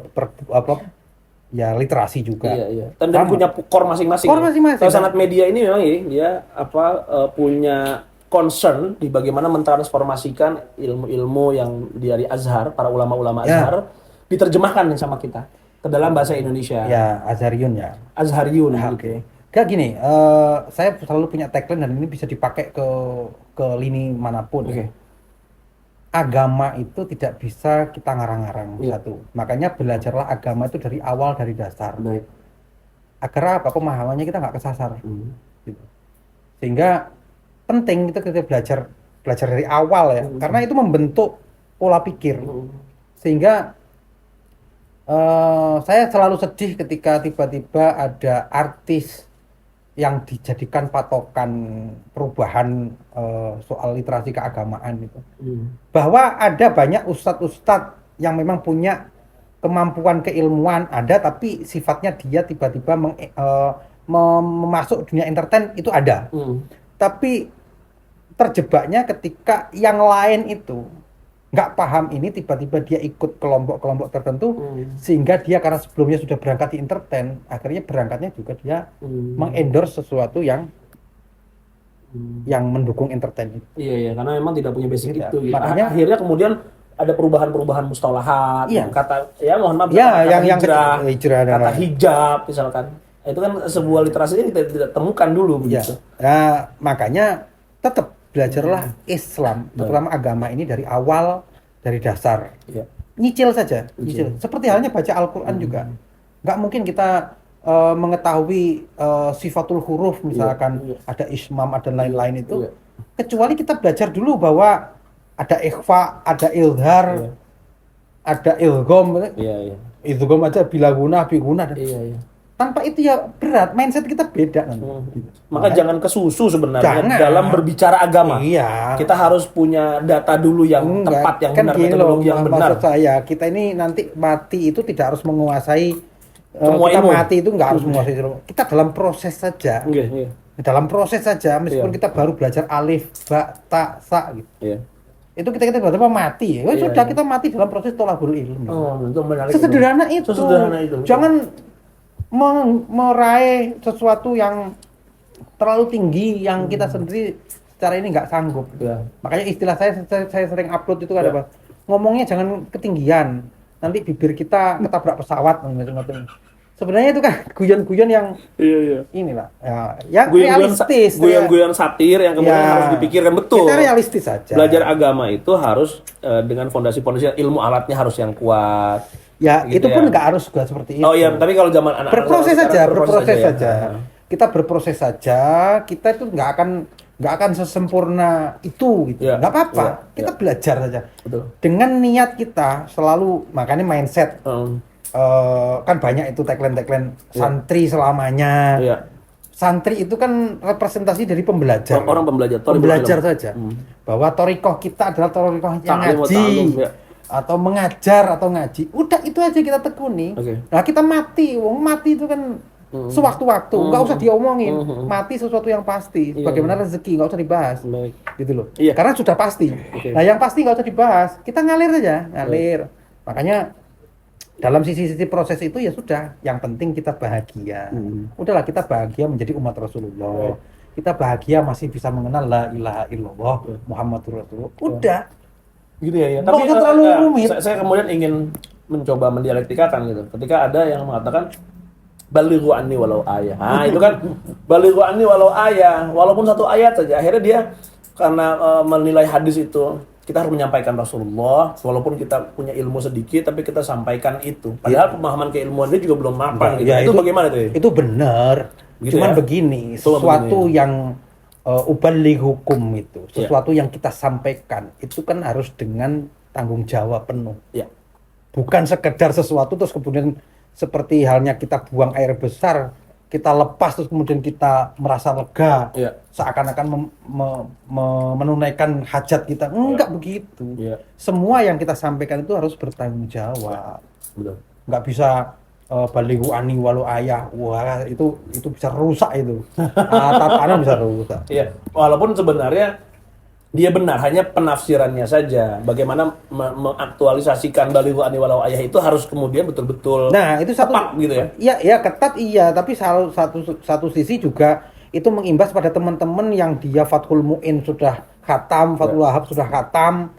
literasi juga. Dan punya core masing-masing. Kalau Sanat media ini memang dia punya concern di bagaimana mentransformasikan ilmu-ilmu yang dari Azhar, para ulama-ulama Azhar diterjemahkan sama kita ke dalam bahasa Indonesia. Azhariun. Kayak gini, saya selalu punya tagline dan ini bisa dipakai ke lini manapun. Agama itu tidak bisa kita ngarang-ngarang satu. Makanya belajarlah agama itu dari awal, dari dasar. Agar apa? Pemahamannya kita nggak kesasar. Gitu. Sehingga penting kita belajar dari awal ya, karena itu membentuk pola pikir. Sehingga saya selalu sedih ketika tiba-tiba ada artis yang dijadikan patokan perubahan soal literasi keagamaan itu. Bahwa ada banyak ustadz-ustadz yang memang punya kemampuan keilmuan ada, tapi sifatnya dia tiba-tiba masuk dunia entertain itu ada. Tapi terjebaknya ketika yang lain itu nggak paham ini tiba-tiba dia ikut kelompok-kelompok tertentu sehingga dia karena sebelumnya sudah berangkat di entertain, akhirnya berangkatnya juga dia mengendorse sesuatu yang mendukung entertain itu. Iya, karena memang tidak punya basic Tidak. itu. Gitu. Makanya Akhirnya kemudian ada perubahan-perubahan mustalahat, Iya. kata ya mohon maaf, Ya, kata yang hijrah, dan kata lain. hijab misalkan. Itu kan sebuah literasi yang kita tidak temukan dulu Ya. begitu. Nah, makanya tetap belajarlah Islam, terutama agama ini dari awal, dari dasar. Iya. Nyicil saja, nyicil. Seperti halnya baca Al-Quran juga. Nggak mungkin kita mengetahui sifatul huruf, misalkan ada ismam, ada lain-lain itu. Kecuali kita belajar dulu bahwa ada ikhfa, ada ilhar, ada ilgom. Iya. Ilgom aja bila guna, bi guna. Iya. Tanpa itu ya berat, mindset kita beda nanti. Maka jangan kesusu sebenarnya Jangan. dalam berbicara agama. Iya. Kita harus punya data dulu yang tepat, yang kan benar, gini metodologi yang benar. Maksud saya, kita ini nanti mati itu tidak harus menguasai Semua kita ilmu. mati itu nggak harus menguasai ilmu. Kita dalam proses saja. Iya. Dalam proses saja, meskipun kita baru belajar alif, ba, ta, sa gitu. Iya. Itu kita tiba-tiba mati. Ya sudah, kita mati dalam proses thalabul ilmi. Oh, itu menarik. Sesederhana itu. Sesederhana itu. Jangan meraih sesuatu yang terlalu tinggi yang kita sendiri secara ini nggak sanggup. Ya. Makanya istilah saya sering upload itu kan apa? Ngomongnya jangan ketinggian. Nanti bibir kita ketabrak pesawat macam-macam. Sebenarnya itu kan guyon-guyon yang Iya. inilah ya, yang realistis. Guyon-guyon satir yang kemudian Ya. harus dipikirkan betul. Kita realistis saja. Belajar agama itu harus dengan fondasi-fondasi ilmu alatnya harus yang kuat. Ya, Gitu itu pun ya. nggak harus juga seperti itu. Oh iya, tapi kalau zaman anak-anak berproses sekarang, saja, ya. berproses saja. Kita berproses saja, kita itu nggak akan sesempurna itu gitu. Ya, Nggak apa-apa, ya, kita ya. belajar saja. Betul. Dengan niat kita selalu, makanya mindset kan banyak itu tagline santri selamanya. Iya. Santri itu kan representasi dari pembelajar. Orang pembelajar. Pembelajar saja. Bahwa torikoh kita adalah torikoh yang Ta'lim wa ngaji. ta'allum, ya. Atau mengajar atau ngaji. Udah itu aja kita tekuni. Oke. Nah kita mati. Wong mati itu kan sewaktu-waktu. Nggak usah diomongin. Mati sesuatu yang pasti. Bagaimana rezeki nggak usah dibahas. Baik. Gitu loh. Iya. Karena sudah pasti. Nah yang pasti nggak usah dibahas. Kita ngalir aja. Ngalir. Makanya dalam sisi-sisi proses itu ya sudah, yang penting kita bahagia. Udahlah, kita bahagia menjadi umat Rasulullah. Kita bahagia masih bisa mengenal la ilaha illallah Muhammadur Rasulullah. Udah. Gitu ya. Nggak usah terlalu rumit. Saya kemudian ingin mencoba mendialektikakan gitu. Ketika ada yang mengatakan balighu anni walau ayah. Nah, itu kan balighu anni walau ayah, walaupun satu ayat saja. Akhirnya dia karena menilai hadis itu kita harus menyampaikan Rasulullah, walaupun kita punya ilmu sedikit, tapi kita sampaikan itu. Padahal pemahaman keilmuan dia juga belum mapan. Gitu. Ya, itu bagaimana tuh? Itu benar. Gitu Cuman ya? begini, Coba sesuatu begini. yang ubaligh hukum itu, sesuatu yang kita sampaikan itu kan harus dengan tanggung jawab penuh. Ya. Bukan sekedar sesuatu terus kemudian seperti halnya kita buang air besar, kita lepas terus kemudian kita merasa lega, Ya. seakan-akan menunaikan hajat kita. Enggak begitu. Ya. Semua yang kita sampaikan itu harus bertanggung jawab. Betul. Nggak bisa balighu ani walau ayah. Wah, itu bisa rusak itu. Tatanan bisa rusak. Iya, walaupun sebenarnya dia benar, hanya penafsirannya saja. Bagaimana mengaktualisasikan balighu anni walau ayah itu harus kemudian betul-betul Nah, itu tepat gitu ya. Iya, ketat iya, tapi satu sisi juga itu mengimbas pada teman-teman yang dia Fathul Mu'in sudah khatam, Fathul Wahab sudah khatam,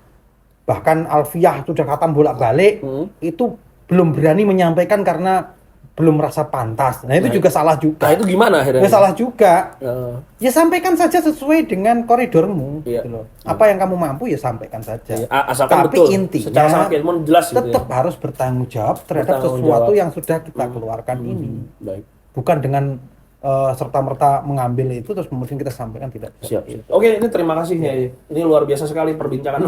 bahkan Alfiyah sudah khatam bolak-balik, itu belum berani menyampaikan karena belum merasa pantas. Nah, itu juga salah juga. Nah, itu gimana akhirnya? Ya salah juga. Ya. Ya sampaikan saja sesuai dengan koridormu. Iya. Gitu loh. Apa yang kamu mampu ya sampaikan saja. Iya, asalkan Tapi betul. intinya Secara sangat keilmuan jelas gitu tetap ya. harus bertanggung jawab terhadap Bertanggung sesuatu jawab. yang sudah kita keluarkan ini. Baik. Bukan dengan serta-merta mengambil itu terus kemudian kita sampaikan tidak. Siap. Oke, ini terima kasih ya. Ini luar biasa sekali perbincangan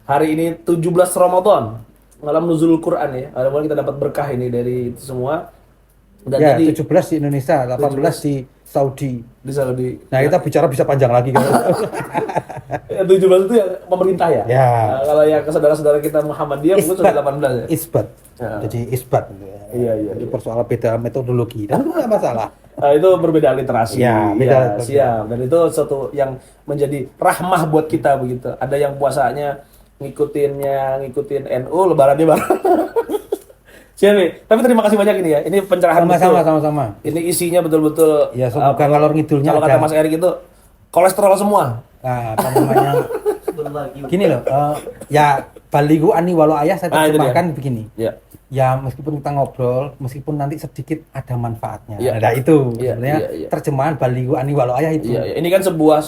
hari ini 17 Ramadan. Malam nuzul Quran ya. Mudah-mudahan kita dapat berkah ini dari itu semua. Dan Ya, tadi 17 di Indonesia, 18 di Saudi. di Saudi. Nah, kita bicara bisa panjang lagi kan. Ya, 17 itu ya pemerintah ya. Ya. Nah, kalau yang ke saudara-saudara kita Muhammadiyah mungkin sudah 18 ya. Isbat. Ya. Jadi isbat gitu ya. Iya. Jadi persoalan beda metodologi dan itu nggak masalah. Itu berbeda literasi. Ya, beda literasi. Siap. Dan itu suatu yang menjadi rahmah buat kita begitu. Ada yang puasanya ngikutin NU lebarannya bareng. Siap nih. Tapi terima kasih banyak ini ya. Ini pencerahan sama-sama. Ini isinya betul-betul Ya semoga ngalor ngidulnya kalau kata Mas Erik itu kolesterol semua. Nah, apa namanya? Gini loh, ya baligu ani walau ayah saya terjemahkan begini. Ya. Ya meskipun kita ngobrol, meskipun nanti sedikit ada manfaatnya. Ya. Nah itu Ya, sebenarnya ya. terjemahan baligu ani walau ayah itu. Iya, ini kan sebuah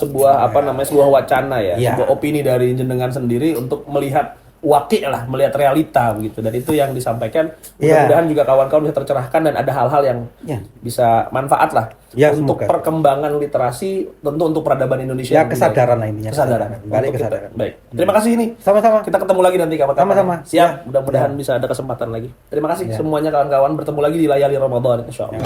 apa namanya sebuah wacana ya, Ya. sebuah opini dari jenengan sendiri untuk melihat wakil lah, melihat realita begitu, dan itu yang disampaikan. Mudah-mudahan juga kawan-kawan bisa tercerahkan dan ada hal-hal yang bisa manfaat lah untuk semoga. Perkembangan literasi, tentu untuk peradaban Indonesia. Ya kesadaran lah intinya. Kesadaran. Balik kesadaran. Baik. Terima kasih ini. Sama-sama. Kita ketemu lagi nanti kawan-kawan. Sama-sama. Siap. Mudah-mudahan bisa ada kesempatan lagi. Terima kasih semuanya kawan-kawan. Bertemu lagi di Layali Ramadan insyaallah.